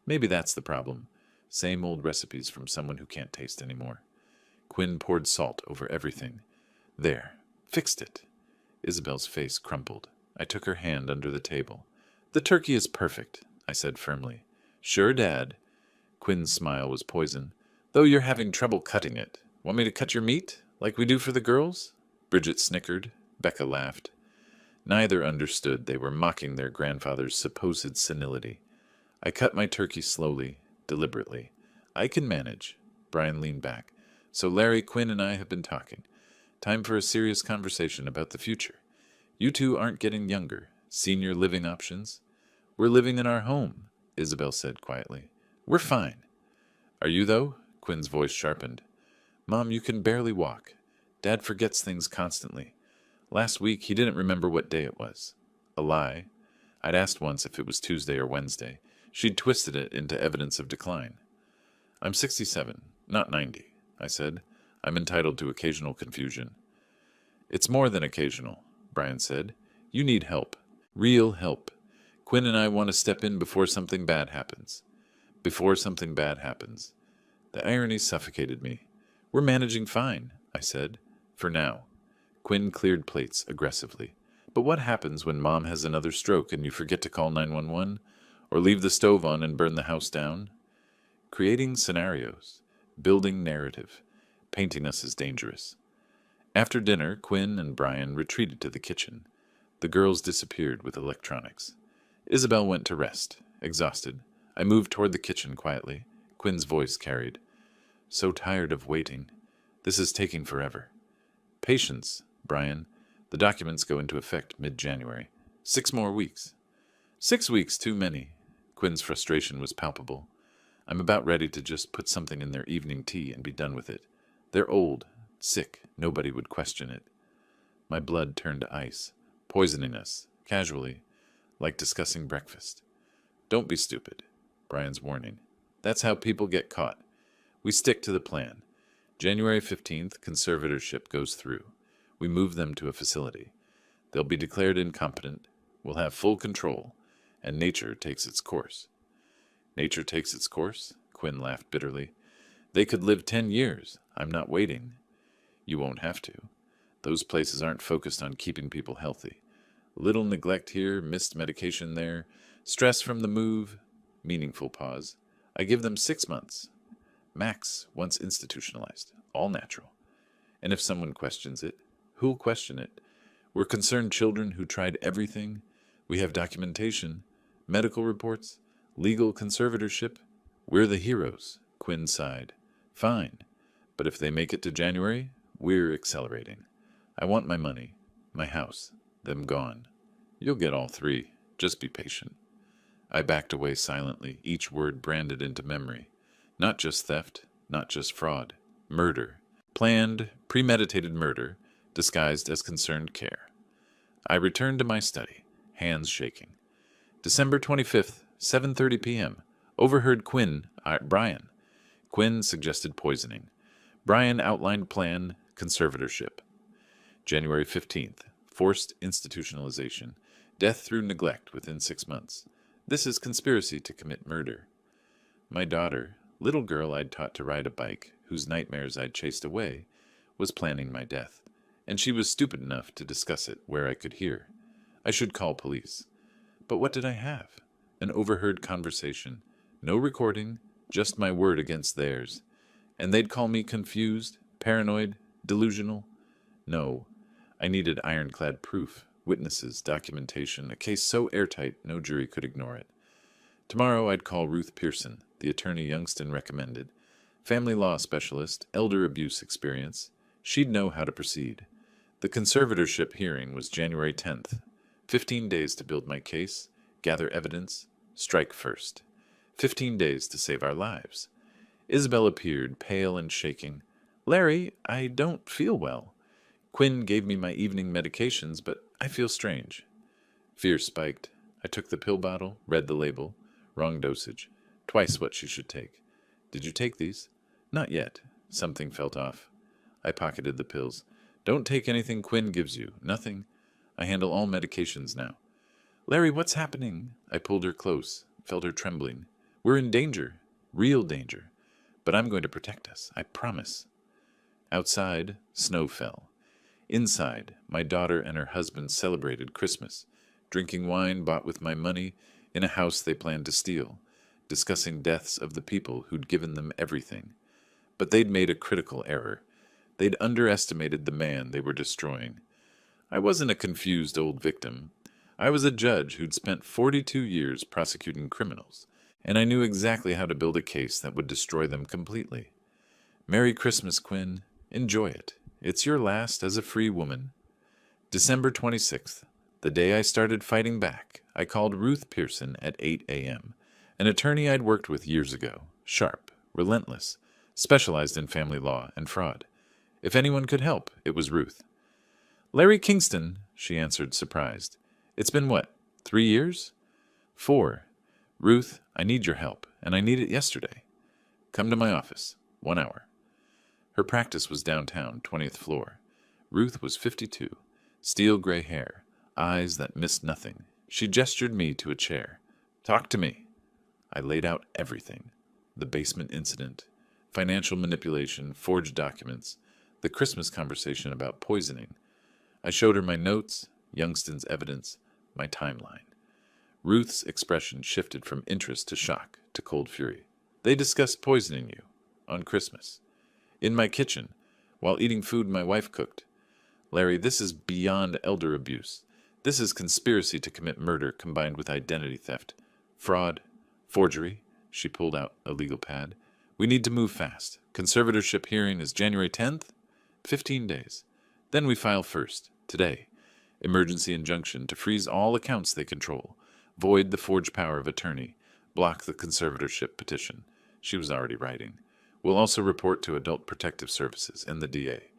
Maybe that's the problem. Same old recipes from someone who can't taste anymore. Quinn poured salt over everything. There. Fixed it. Isabel's face crumpled. I took her hand under the table. The turkey is perfect, I said firmly. Sure, Dad. Quinn's smile was poison. Though you're having trouble cutting it. Want me to cut your meat, like we do for the girls? Bridget snickered. Becca laughed. Neither understood they were mocking their grandfather's supposed senility. I cut my turkey slowly, deliberately. I can manage. Brian leaned back. So Larry, Quinn, and I have been talking. Time for a serious conversation about the future. You two aren't getting younger. Senior living options. We're living in our home, Isabel said quietly. We're fine. Are you, though? Quinn's voice sharpened. Mom, you can barely walk. Dad forgets things constantly. Last week, he didn't remember what day it was. A lie. I'd asked once if it was Tuesday or Wednesday. She'd twisted it into evidence of decline. I'm 67, not 90, I said. I'm entitled to occasional confusion. It's more than occasional, Brian said. You need help. Real help. Quinn and I want to step in before something bad happens. Before something bad happens. The irony suffocated me. We're managing fine, I said. For now. Quinn cleared plates aggressively. But what happens when Mom has another stroke and you forget to call 911? Or leave the stove on and burn the house down? Creating scenarios. Building narrative. Painting us as dangerous. After dinner, Quinn and Brian retreated to the kitchen. The girls disappeared with electronics. Isabel went to rest, exhausted. I moved toward the kitchen quietly. Quinn's voice carried. So tired of waiting. This is taking forever. Patience, Brian. The documents go into effect mid-January. 6 more weeks. 6 weeks too many. Quinn's frustration was palpable. I'm about ready to just put something in their evening tea and be done with it. They're old, sick. Nobody would question it. My blood turned to ice, poisoning us, casually, like discussing breakfast. Don't be stupid, Brian's warning. That's how people get caught. We stick to the plan. January 15th, conservatorship goes through. We move them to a facility. They'll be declared incompetent. We'll have full control. And nature takes its course. Nature takes its course? Quinn laughed bitterly. They could live 10 years. I'm not waiting. You won't have to. Those places aren't focused on keeping people healthy. Little neglect here, missed medication there, stress from the move, meaningful pause. I give them 6 months. Max once institutionalized, all natural. And if someone questions it, who'll question it? We're concerned children who tried everything. We have documentation, medical reports, legal conservatorship. We're the heroes, Quinn sighed. Fine, but if they make it to January, we're accelerating. I want my money, my house, them gone. You'll get all 3. Just be patient. I backed away silently, each word branded into memory. Not just theft, not just fraud. Murder. Planned, premeditated murder, disguised as concerned care. I returned to my study, hands shaking. December 25th, 7:30 p.m. Overheard Brian. Quinn suggested poisoning. Brian outlined plan, conservatorship. January 15th, forced institutionalization. Death through neglect within 6 months. This is conspiracy to commit murder. My daughter, little girl I'd taught to ride a bike, whose nightmares I'd chased away, was planning my death. And she was stupid enough to discuss it where I could hear. I should call police. But what did I have? An overheard conversation. No recording, just my word against theirs. And they'd call me confused, paranoid, delusional? No. I needed ironclad proof, witnesses, documentation, a case so airtight no jury could ignore it. Tomorrow I'd call Ruth Pearson, the attorney Youngston recommended. Family law specialist, elder abuse experience. She'd know how to proceed. The conservatorship hearing was January 10th. 15 days to build my case, gather evidence, strike first. 15 days to save our lives. Isabel appeared, pale and shaking. Larry, I don't feel well. Quinn gave me my evening medications, but I feel strange. Fear spiked. I took the pill bottle, read the label. Wrong dosage. Twice what she should take. Did you take these? Not yet. Something felt off. I pocketed the pills. Don't take anything Quinn gives you. Nothing. I handle all medications now. Larry, what's happening? I pulled her close, felt her trembling. We're in danger. Real danger. But I'm going to protect us. I promise. Outside, snow fell. Inside, my daughter and her husband celebrated Christmas, drinking wine bought with my money in a house they planned to steal, discussing deaths of the people who'd given them everything. But they'd made a critical error. They'd underestimated the man they were destroying. I wasn't a confused old victim. I was a judge who'd spent 42 years prosecuting criminals, and I knew exactly how to build a case that would destroy them completely. Merry Christmas, Quinn. Enjoy it. It's your last as a free woman. December 26th, the day I started fighting back, I called Ruth Pearson at 8 a.m., an attorney I'd worked with years ago, sharp, relentless, specialized in family law and fraud. If anyone could help, it was Ruth. Larry Kingston, she answered, surprised. It's been what, 3 years? 4. Ruth, I need your help, and I need it yesterday. Come to my office. 1 hour. Her practice was downtown, 20th floor. Ruth was 52, steel gray hair, eyes that missed nothing. She gestured me to a chair. Talk to me. I laid out everything. The basement incident, financial manipulation, forged documents, the Christmas conversation about poisoning. I showed her my notes, Youngston's evidence, my timeline. Ruth's expression shifted from interest to shock to cold fury. They discussed poisoning you on Christmas. In my kitchen, while eating food my wife cooked. Larry, this is beyond elder abuse. This is conspiracy to commit murder combined with identity theft. Fraud. Forgery. She pulled out a legal pad. We need to move fast. Conservatorship hearing is January 10th? 15 days. Then we file first, today. Emergency injunction to freeze all accounts they control. Void the forged power of attorney. Block the conservatorship petition. She was already writing. We'll also report to Adult Protective Services and the DA.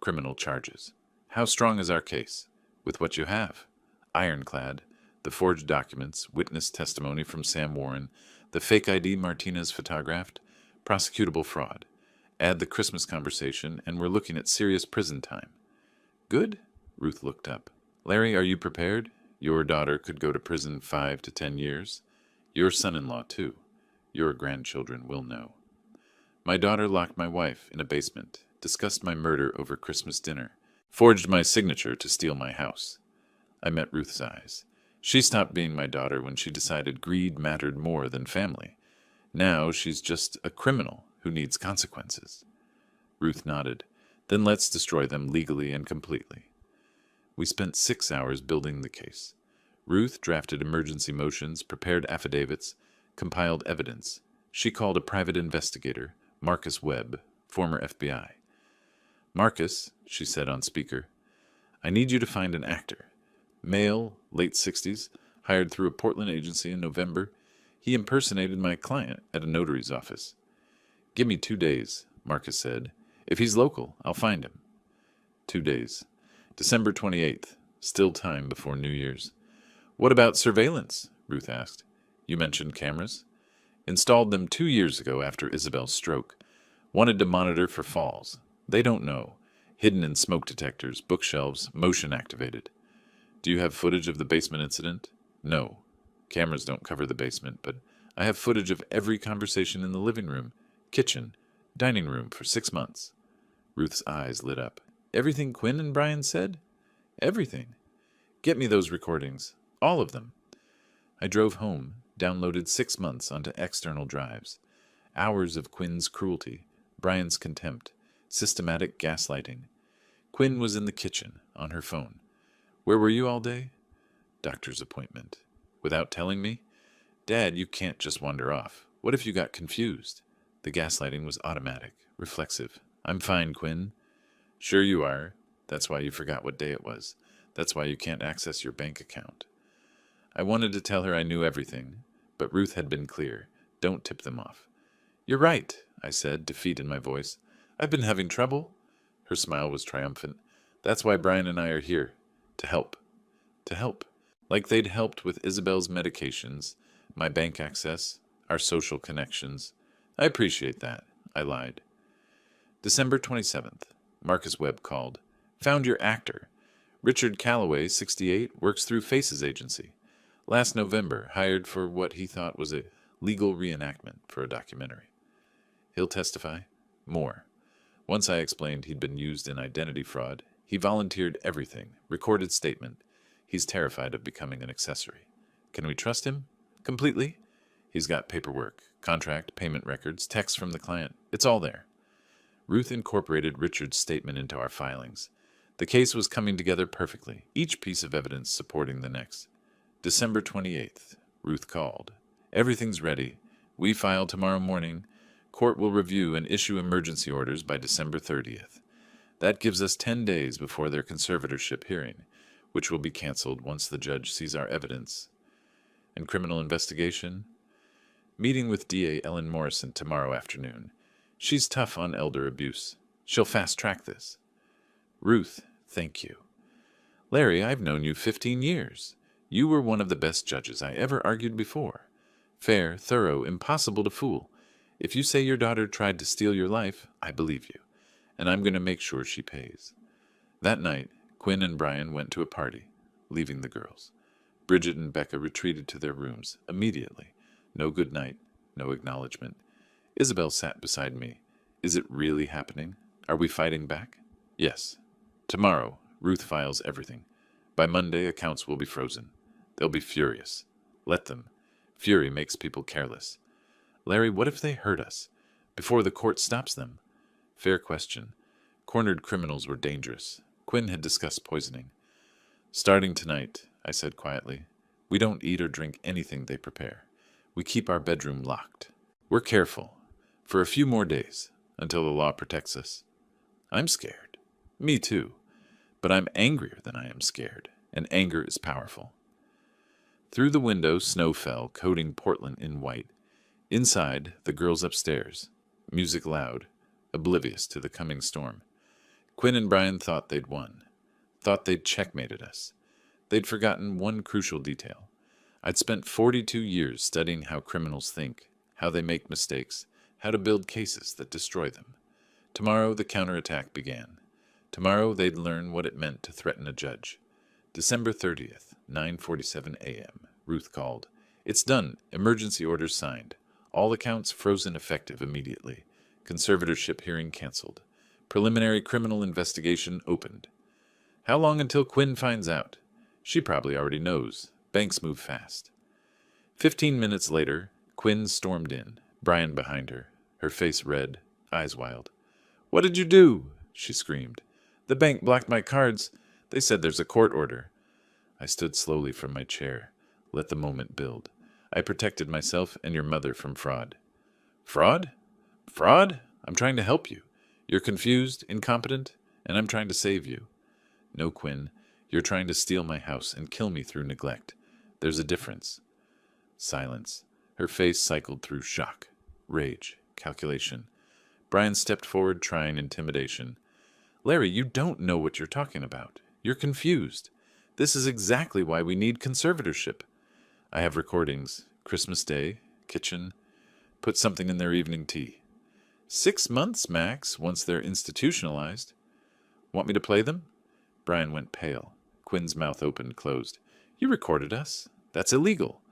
Criminal charges. How strong is our case? With what you have. Ironclad. The forged documents, witness testimony from Sam Warren, the fake ID Martinez photographed, prosecutable fraud. Add the Christmas conversation, and we're looking at serious prison time. Good? Ruth looked up. Larry, are you prepared? Your daughter could go to prison 5 to 10 years. Your son-in-law, too. Your grandchildren will know. My daughter locked my wife in a basement, discussed my murder over Christmas dinner, forged my signature to steal my house. I met Ruth's eyes. She stopped being my daughter when she decided greed mattered more than family. Now she's just a criminal who needs consequences. Ruth nodded. Then let's destroy them legally and completely. We spent 6 hours building the case. Ruth drafted emergency motions, prepared affidavits, compiled evidence. She called a private investigator, Marcus Webb, former FBI. Marcus, she said on speaker, I need you to find an actor. Male, late 60s, hired through a Portland agency in November. He impersonated my client at a notary's office. Give me 2 days, Marcus said. If he's local, I'll find him. 2 days. December 28th. Still time before New Year's. What about surveillance? Ruth asked. You mentioned cameras? Installed them 2 years ago after Isabel's stroke. Wanted to monitor for falls. They don't know. Hidden in smoke detectors, bookshelves, motion activated. Do you have footage of the basement incident? No. Cameras don't cover the basement, but I have footage of every conversation in the living room, kitchen, dining room for 6 months. Ruth's eyes lit up. Everything Quinn and Brian said? Everything. Get me those recordings. All of them. I drove home, downloaded 6 months onto external drives. Hours of Quinn's cruelty, Brian's contempt, systematic gaslighting. Quinn was in the kitchen, on her phone. Where were you all day? Doctor's appointment. Without telling me? Dad, you can't just wander off. What if you got confused? The gaslighting was automatic, reflexive. I'm fine, Quinn. Sure you are. That's why you forgot what day it was. That's why you can't access your bank account. I wanted to tell her I knew everything, but Ruth had been clear. Don't tip them off. You're right, I said, defeat in my voice. I've been having trouble. Her smile was triumphant. That's why Brian and I are here. To help. To help. Like they'd helped with Isabel's medications, my bank access, our social connections. I appreciate that, I lied. December 27th. Marcus Webb called. Found your actor. Richard Calloway, 68, works through Faces Agency. Last November, hired for what he thought was a legal reenactment for a documentary. He'll testify? More. Once I explained he'd been used in identity fraud, he volunteered everything, recorded statement. He's terrified of becoming an accessory. Can we trust him? Completely? He's got paperwork, contract, payment records, texts from the client. It's all there. Ruth incorporated Richard's statement into our filings. The case was coming together perfectly, each piece of evidence supporting the next. December 28th. Ruth called. Everything's ready. We file tomorrow morning. Court will review and issue emergency orders by December 30th. That gives us 10 days before their conservatorship hearing, which will be canceled once the judge sees our evidence. And criminal investigation? Meeting with DA Ellen Morrison tomorrow afternoon. She's tough on elder abuse. She'll fast-track this. Ruth, thank you. Larry, I've known you 15 years. You were one of the best judges I ever argued before. Fair, thorough, impossible to fool. If you say your daughter tried to steal your life, I believe you. And I'm going to make sure she pays. That night, Quinn and Brian went to a party, leaving the girls. Bridget and Becca retreated to their rooms immediately. No good night, no acknowledgement. Isabel sat beside me. Is it really happening? Are we fighting back? Yes. Tomorrow, Ruth files everything. By Monday, accounts will be frozen. They'll be furious. Let them. Fury makes people careless. Larry, what if they hurt us? Before the court stops them? Fair question. Cornered criminals were dangerous. Quinn had discussed poisoning. Starting tonight, I said quietly, we don't eat or drink anything they prepare. We keep our bedroom locked. We're careful. For a few more days, until the law protects us. I'm scared. Me too. But I'm angrier than I am scared, and anger is powerful. Through the window, snow fell, coating Portland in white. Inside, the girls upstairs, music loud, oblivious to the coming storm. Quinn and Brian thought they'd won, thought they'd checkmated us. They'd forgotten one crucial detail. I'd spent 42 years studying how criminals think, how they make mistakes, how to build cases that destroy them. Tomorrow, the counterattack began. Tomorrow, they'd learn what it meant to threaten a judge. December 30th, 9:47 a.m., Ruth called. It's done. Emergency orders signed. All accounts frozen effective immediately. Conservatorship hearing canceled. Preliminary criminal investigation opened. How long until Quinn finds out? She probably already knows. Banks move fast. 15 minutes later, Quinn stormed in, Brian behind her, her face red, eyes wild. What did you do? She screamed. The bank blocked my cards. They said there's a court order. I stood slowly from my chair. Let the moment build. I protected myself and your mother from fraud. Fraud? Fraud? I'm trying to help you. You're confused, incompetent, and I'm trying to save you. No, Quinn. You're trying to steal my house and kill me through neglect. There's a difference. Silence. Her face cycled through shock, rage, calculation. Brian stepped forward, trying intimidation. Larry, you don't know what you're talking about. You're confused. This is exactly why we need conservatorship. I have recordings. Christmas Day, kitchen. Put something in their evening tea. 6 months, max, once they're institutionalized. Want me to play them? Brian went pale. Quinn's mouth opened, closed. You recorded us. That's illegal.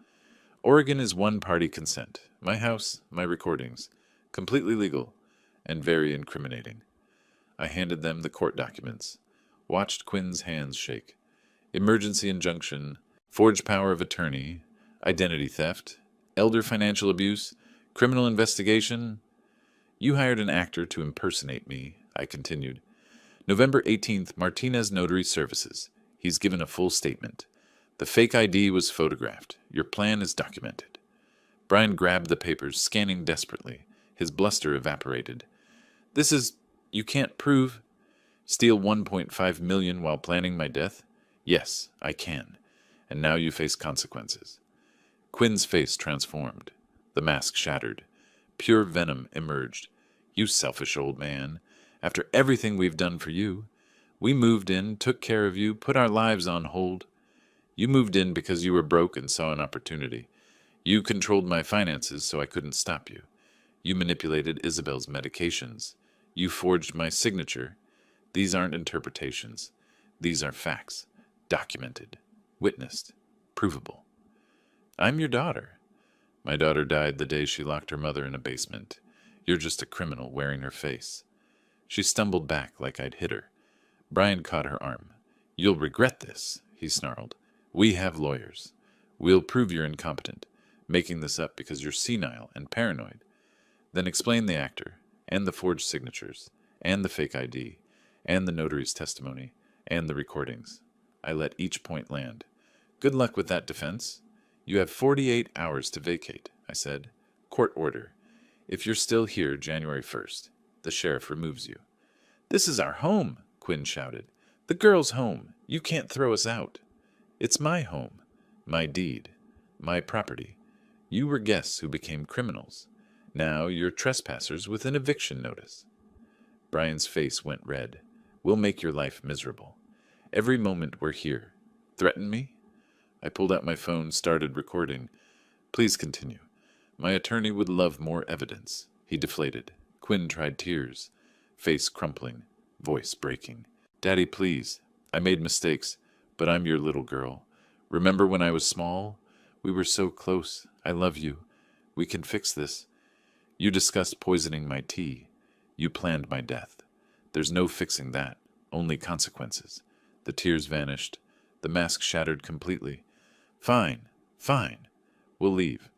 Oregon is one-party consent. My house, my recordings. Completely legal, and very incriminating. I handed them the court documents. Watched Quinn's hands shake. Emergency injunction, forged power of attorney, identity theft, elder financial abuse, criminal investigation. You hired an actor to impersonate me, I continued. November 18th, Martinez Notary Services. He's given a full statement. The fake ID was photographed. Your plan is documented. Brian grabbed the papers, scanning desperately. His bluster evaporated. This is... you can't prove... Steal $1.5 million while planning my death? Yes, I can. And now you face consequences. Quinn's face transformed. The mask shattered. Pure venom emerged. You selfish old man. After everything we've done for you, we moved in, took care of you, put our lives on hold. You moved in because you were broke and saw an opportunity. You controlled my finances so I couldn't stop you. You manipulated Isabel's medications. You forged my signature. These aren't interpretations. These are facts. Documented. Witnessed. Provable. I'm your daughter. My daughter died the day she locked her mother in a basement. You're just a criminal wearing her face. She stumbled back like I'd hit her. Brian caught her arm. You'll regret this, he snarled. We have lawyers. We'll prove you're incompetent, making this up because you're senile and paranoid. Then explain the actor, and the forged signatures, and the fake ID, and the notary's testimony, and the recordings. I let each point land. Good luck with that defense. You have 48 hours to vacate, I said. Court order. If you're still here January 1st, the sheriff removes you. This is our home, Quinn shouted. The girl's home. You can't throw us out. It's my home, my deed, my property. You were guests who became criminals. Now you're trespassers with an eviction notice. Brian's face went red. We'll make your life miserable. Every moment we're here. Threaten me? I pulled out my phone, started recording. Please continue. My attorney would love more evidence. He deflated. Quinn tried tears. Face crumpling. Voice breaking. Daddy, please. I made mistakes, but I'm your little girl. Remember when I was small? We were so close. I love you. We can fix this. You discussed poisoning my tea. You planned my death. There's no fixing that. Only consequences. The tears vanished. The mask shattered completely. Fine. Fine. We'll leave.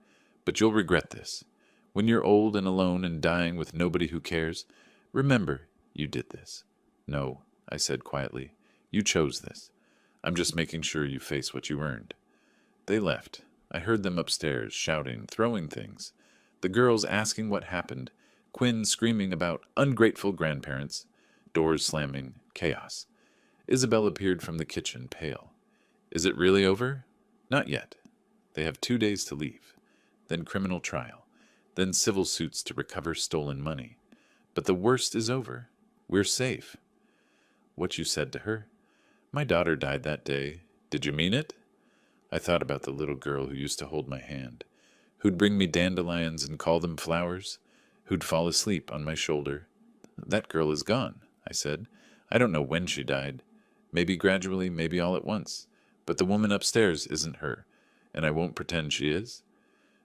But you'll regret this. When you're old and alone and dying with nobody who cares, remember you did this. No, I said quietly. You chose this. I'm just making sure you face what you earned. They left. I heard them upstairs, shouting, throwing things. The girls asking what happened. Quinn screaming about ungrateful grandparents. Doors slamming. Chaos. Isabel appeared from the kitchen, pale. Is it really over? Not yet. They have 2 days to leave. Then criminal trial. Then civil suits to recover stolen money. But the worst is over. We're safe. What you said to her? My daughter died that day. Did you mean it? I thought about the little girl who used to hold my hand, who'd bring me dandelions and call them flowers, who'd fall asleep on my shoulder. That girl is gone, I said. I don't know when she died. Maybe gradually, maybe all at once. But the woman upstairs isn't her, and I won't pretend she is.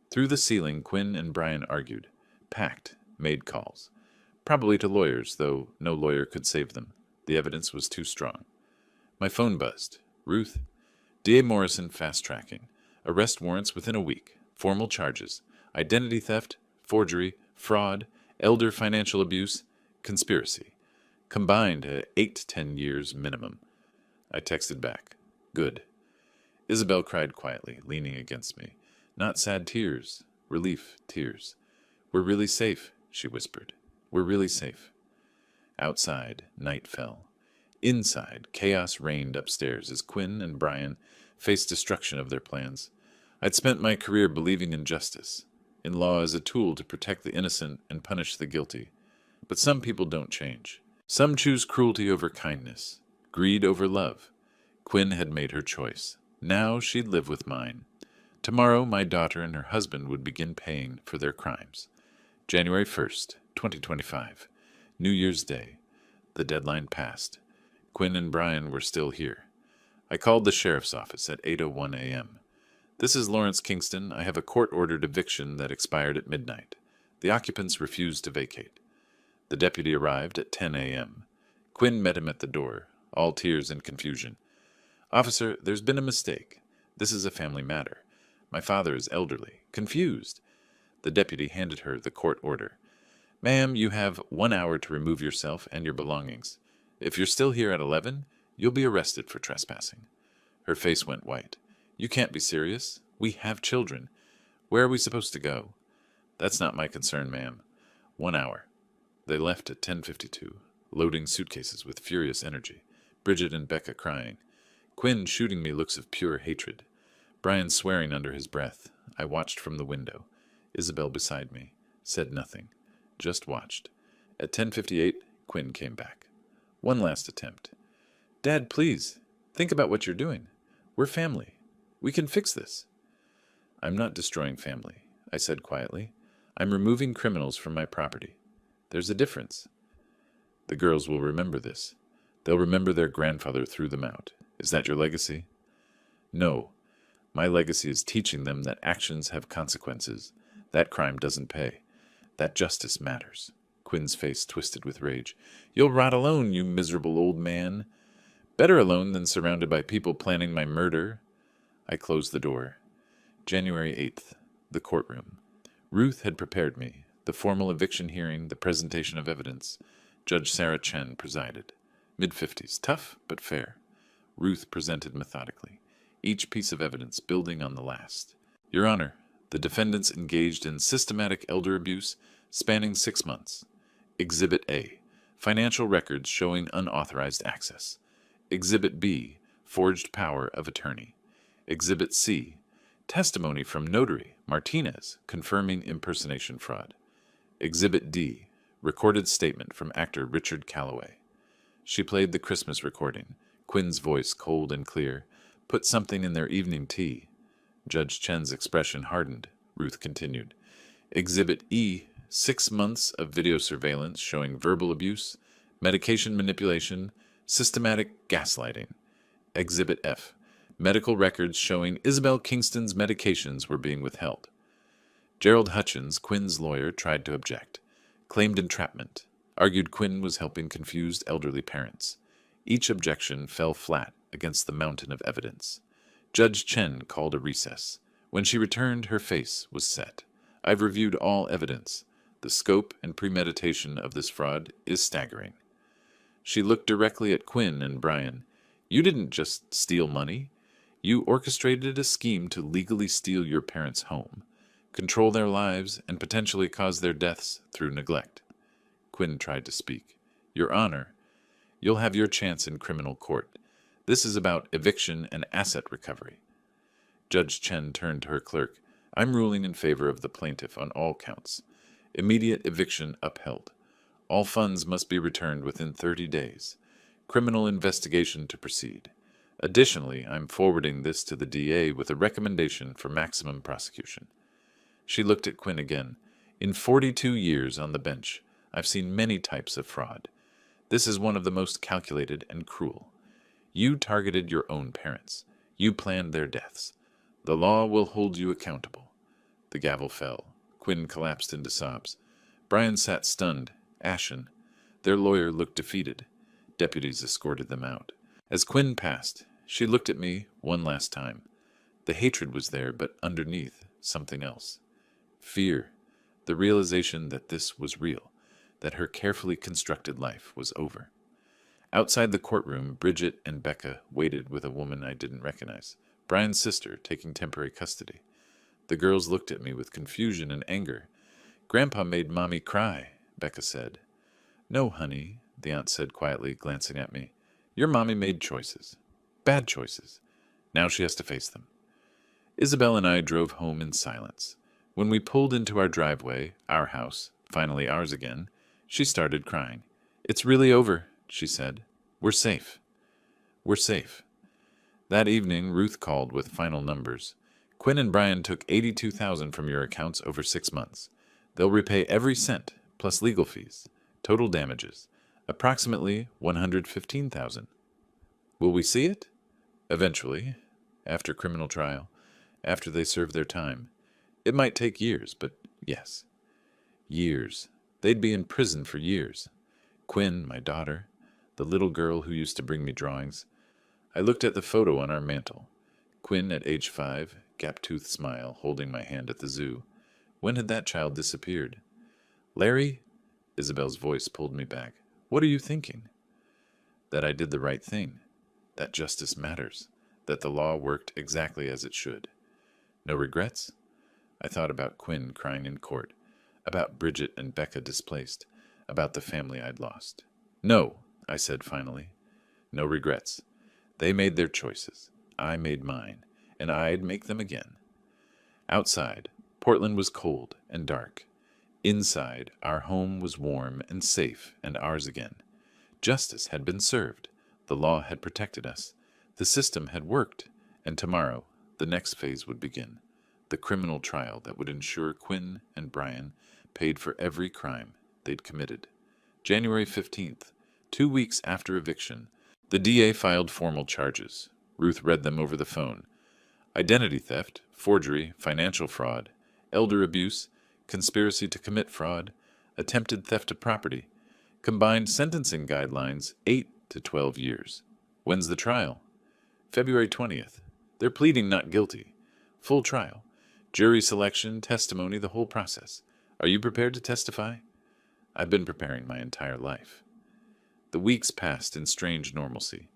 Through the ceiling, Quinn and Brian argued, packed, made calls. Probably to lawyers, though no lawyer could save them. The evidence was too strong. My phone buzzed. Ruth? D.A. Morrison fast-tracking. Arrest warrants within a week. Formal charges. Identity theft, forgery, fraud, elder financial abuse, conspiracy. Combined 8 to 10 years minimum. I texted back. Good. Isabel cried quietly, leaning against me. Not sad tears. Relief tears. We're really safe, she whispered. We're really safe. Outside, night fell. Inside, chaos reigned upstairs as Quinn and Brian faced destruction of their plans. I'd spent my career believing in justice, in law as a tool to protect the innocent and punish the guilty. But some people don't change. Some choose cruelty over kindness, greed over love. Quinn had made her choice. Now she'd live with mine. Tomorrow, my daughter and her husband would begin paying for their crimes. January 1st, 2025. New Year's Day. The deadline passed. Quinn and Brian were still here. I called the sheriff's office at 8:01 a.m. This is Lawrence Kingston. I have a court-ordered eviction that expired at midnight. The occupants refused to vacate. The deputy arrived at 10 a.m. Quinn met him at the door, all tears and confusion. Officer, there's been a mistake. This is a family matter. My father is elderly, confused. The deputy handed her the court order. Ma'am, you have 1 hour to remove yourself and your belongings. If you're still here at 11, you'll be arrested for trespassing. Her face went white. You can't be serious. We have children. Where are we supposed to go? That's not my concern, ma'am. 1 hour. They left at 10:52, loading suitcases with furious energy. Bridget and Becca crying. Quinn shooting me looks of pure hatred. Brian swearing under his breath. I watched from the window. Isabel beside me. Said nothing. Just watched. At 10:58, Quinn came back. One last attempt. Dad, please. Think about what you're doing. We're family. We can fix this. I'm not destroying family, I said quietly. I'm removing criminals from my property. There's a difference. The girls will remember this. They'll remember their grandfather threw them out. Is that your legacy? No. My legacy is teaching them that actions have consequences. That crime doesn't pay. That justice matters. Quinn's face twisted with rage. You'll rot alone, you miserable old man. Better alone than surrounded by people planning my murder. I closed the door. January 8th. The courtroom. Ruth had prepared me. The formal eviction hearing, the presentation of evidence. Judge Sarah Chen presided. Mid-50s. Tough, but fair. Ruth presented methodically. Each piece of evidence building on the last. Your Honor, The defendants engaged in systematic elder abuse spanning 6 months. Exhibit A, financial records showing unauthorized access. Exhibit B, forged power of attorney. Exhibit C, testimony from notary Martinez confirming impersonation fraud. Exhibit D, recorded statement from actor Richard Calloway. She played the Christmas recording. Quinn's voice, cold and clear, put something in their evening tea. Judge Chen's expression hardened. Ruth continued. Exhibit E, 6 months of video surveillance showing verbal abuse, medication manipulation, systematic gaslighting. Exhibit F, medical records showing Isabel Kingston's medications were being withheld. Gerald Hutchins, Quinn's lawyer, tried to object, claimed entrapment, argued Quinn was helping confused elderly parents. Each objection fell flat against the mountain of evidence. Judge Chen called a recess. When she returned, her face was set. I've reviewed all evidence. The scope and premeditation of this fraud is staggering. She looked directly at Quinn and Brian. You didn't just steal money. You orchestrated a scheme to legally steal your parents' home, control their lives, and potentially cause their deaths through neglect. Quinn tried to speak. Your Honor, you'll have your chance in criminal court. This is about eviction and asset recovery. Judge Chen turned to her clerk. I'm ruling in favor of the plaintiff on all counts. Immediate eviction upheld. All funds must be returned within 30 days. Criminal investigation to proceed. Additionally, I'm forwarding this to the DA with a recommendation for maximum prosecution. She looked at Quinn again. In 42 years on the bench, I've seen many types of fraud. This is one of the most calculated and cruel. You targeted your own parents. You planned their deaths. The law will hold you accountable. The gavel fell. Quinn collapsed into sobs. Brian sat stunned, ashen. Their lawyer looked defeated. Deputies escorted them out. As Quinn passed, she looked at me one last time. The hatred was there, but underneath, something else. Fear. The realization that this was real, that her carefully constructed life was over. Outside the courtroom, Bridget and Becca waited with a woman I didn't recognize, Brian's sister, taking temporary custody. The girls looked at me with confusion and anger. Grandpa made Mommy cry, Becca said. No, honey, the aunt said quietly, glancing at me. Your mommy made choices. Bad choices. Now she has to face them. Isabel and I drove home in silence. When we pulled into our driveway, our house, finally ours again, she started crying. It's really over, she said. We're safe. We're safe. That evening, Ruth called with final numbers. Quinn and Brian took $82,000 from your accounts over 6 months. They'll repay every cent, plus legal fees. Total damages, approximately $115,000. Will we see it? Eventually, after criminal trial, after they serve their time. It might take years, but yes. Years. They'd be in prison for years. Quinn, my daughter, the little girl who used to bring me drawings. I looked at the photo on our mantel. Quinn at age 5, gap-toothed smile, holding my hand at the zoo. When had that child disappeared? Larry? Isabel's voice pulled me back. What are you thinking? That I did the right thing. That justice matters. That the law worked exactly as it should. No regrets? I thought about Quinn crying in court, about Bridget and Becca displaced, about the family I'd lost. No, I said finally. No regrets. They made their choices. I made mine, and I'd make them again. Outside, Portland was cold and dark. Inside, our home was warm and safe and ours again. Justice had been served. The law had protected us. The system had worked, and tomorrow, the next phase would begin. The criminal trial that would ensure Quinn and Brian paid for every crime they'd committed. January 15th, 2 weeks after eviction, the DA filed formal charges. Ruth read them over the phone. Identity theft, forgery, financial fraud, elder abuse, conspiracy to commit fraud, attempted theft of property. Combined sentencing guidelines, 8 to 12 years. When's the trial? February 20th. They're pleading not guilty. Full trial. Jury selection, testimony, the whole process. Are you prepared to testify? I've been preparing my entire life. The weeks passed in strange normalcy.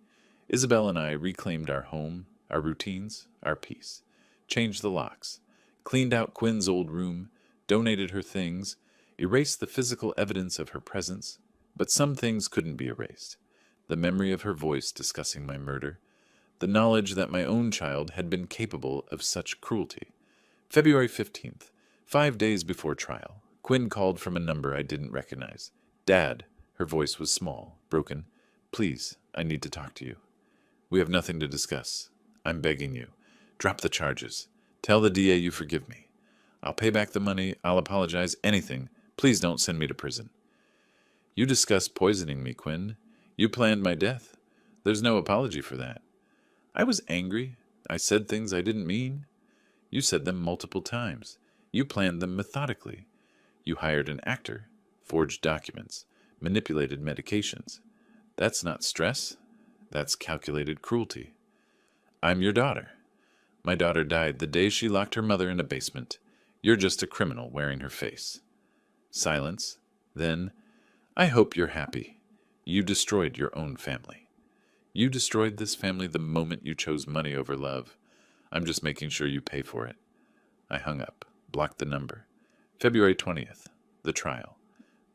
Isabel and I reclaimed our home, our routines, our peace. Changed the locks. cleaned out Quinn's old room, donated her things, erased the physical evidence of her presence, but some things couldn't be erased. The memory of her voice discussing my murder, the knowledge that my own child had been capable of such cruelty. February 15th, 5 days before trial, Quinn called from a number I didn't recognize. Dad, her voice was small, broken. Please, I need to talk to you. We have nothing to discuss. I'm begging you. Drop the charges. Tell the DA you forgive me. I'll pay back the money. I'll apologize. Anything. Please don't send me to prison. You discussed poisoning me, Quinn. You planned my death. There's no apology for that. I was angry. I said things I didn't mean. You said them multiple times. You planned them methodically. You hired an actor, forged documents, manipulated medications. That's not stress. That's calculated cruelty. I'm your daughter. My daughter died the day she locked her mother in a basement. You're just a criminal wearing her face. Silence. Then, I hope you're happy. You destroyed your own family. You destroyed this family the moment you chose money over love. I'm just making sure you pay for it. I hung up, blocked the number. February 20th, the trial.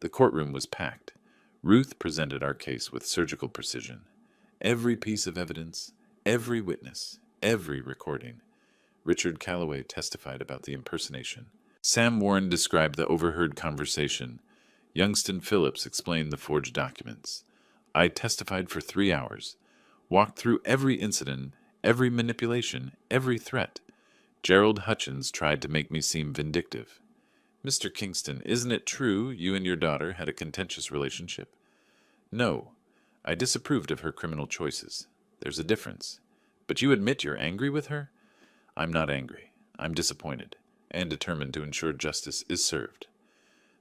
The courtroom was packed. Ruth presented our case with surgical precision. Every piece of evidence, every witness, every recording. Richard Calloway testified about the impersonation. Sam Warren described the overheard conversation. Youngston Phillips explained the forged documents. I testified for 3 hours, walked through every incident, every manipulation, every threat. Gerald Hutchins tried to make me seem vindictive. Mr. Kingston, isn't it true you and your daughter had a contentious relationship? No. I disapproved of her criminal choices. There's a difference. But you admit you're angry with her? I'm not angry. I'm disappointed, and determined to ensure justice is served.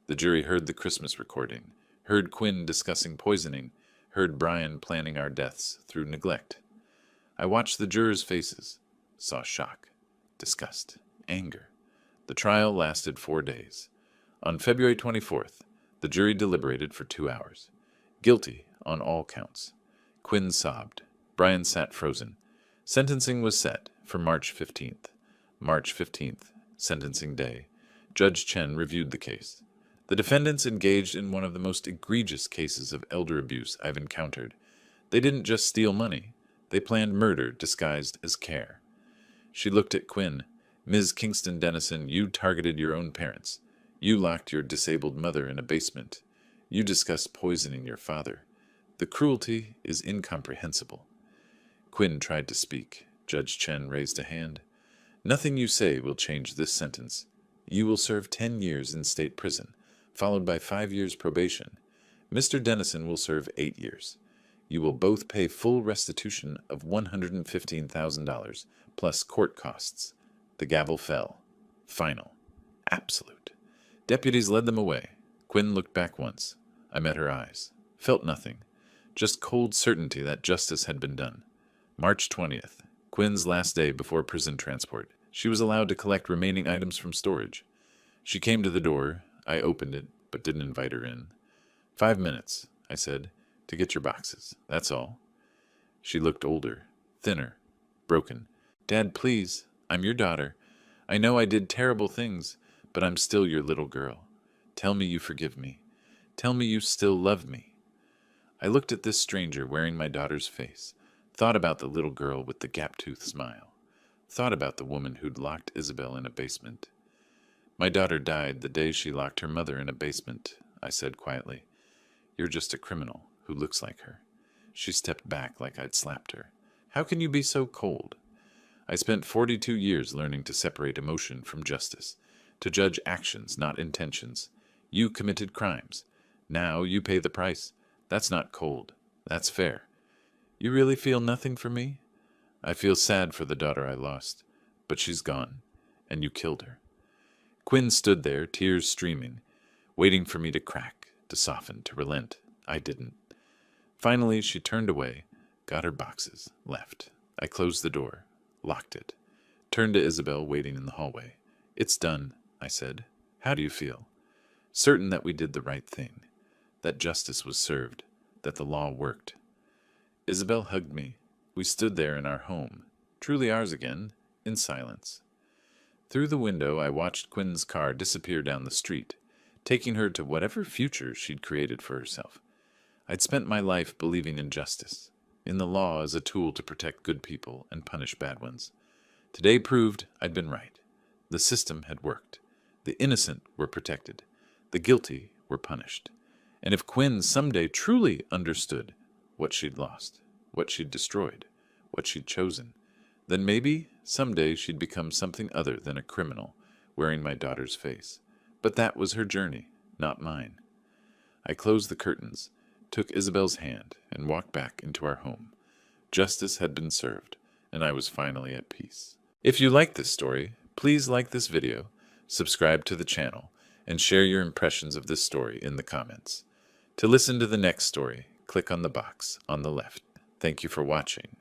The jury heard the Christmas recording, heard Quinn discussing poisoning, heard Brian planning our deaths through neglect. I watched the jurors' faces, saw shock, disgust, anger. The trial lasted 4 days. On February 24th, the jury deliberated for 2 hours. Guilty on all counts. Quinn sobbed. Brian sat frozen. Sentencing was set for March 15th. March 15th, sentencing day. Judge Chen reviewed the case. The defendants engaged in one of the most egregious cases of elder abuse I've encountered. They didn't just steal money. They planned murder disguised as care. She looked at Quinn. Ms. Kingston Dennison, you targeted your own parents. You locked your disabled mother in a basement. You discussed poisoning your father. The cruelty is incomprehensible. Quinn tried to speak. Judge Chen raised a hand. Nothing you say will change this sentence. You will serve 10 years in state prison, followed by 5 years probation. Mr. Dennison will serve 8 years. You will both pay full restitution of $115,000, plus court costs. The gavel fell. Final. Absolute. Deputies led them away. Quinn looked back once. I met her eyes. Felt nothing. Just cold certainty that justice had been done. March 20th. Quinn's last day before prison transport. She was allowed to collect remaining items from storage. She came to the door. I opened it, but didn't invite her in. 5 minutes, I said, to get your boxes. That's all. She looked older, thinner, broken. Dad, please. I'm your daughter. I know I did terrible things, but I'm still your little girl. Tell me you forgive me. Tell me you still love me. I looked at this stranger wearing my daughter's face, thought about the little girl with the gap-toothed smile, thought about the woman who'd locked Isabel in a basement. My daughter died the day she locked her mother in a basement, I said quietly. You're just a criminal who looks like her. She stepped back like I'd slapped her. How can you be so cold? I spent 42 years learning to separate emotion from justice, to judge actions, not intentions. You committed crimes. Now you pay the price. That's not cold. That's fair. You really feel nothing for me? I feel sad for the daughter I lost, but she's gone, and you killed her. Quinn stood there, tears streaming, waiting for me to crack, to soften, to relent. I didn't. Finally, she turned away, got her boxes, left. I closed the door, locked it, turned to Isabel waiting in the hallway. It's done, I said. How do you feel? Certain that we did the right thing, that justice was served, that the law worked. Isabel hugged me. We stood there in our home, truly ours again, in silence. Through the window, I watched Quinn's car disappear down the street, taking her to whatever future she'd created for herself. I'd spent my life believing in justice, in the law as a tool to protect good people and punish bad ones. Today proved I'd been right. The system had worked. The innocent were protected. The guilty were punished. And if Quinn someday truly understood what she'd lost, what she'd destroyed, what she'd chosen, then maybe someday she'd become something other than a criminal wearing my daughter's face. But that was her journey, not mine. I closed the curtains, took Isabel's hand, and walked back into our home. Justice had been served, and I was finally at peace. If you like this story, please like this video, subscribe to the channel, and share your impressions of this story in the comments. To listen to the next story, click on the box on the left. Thank you for watching.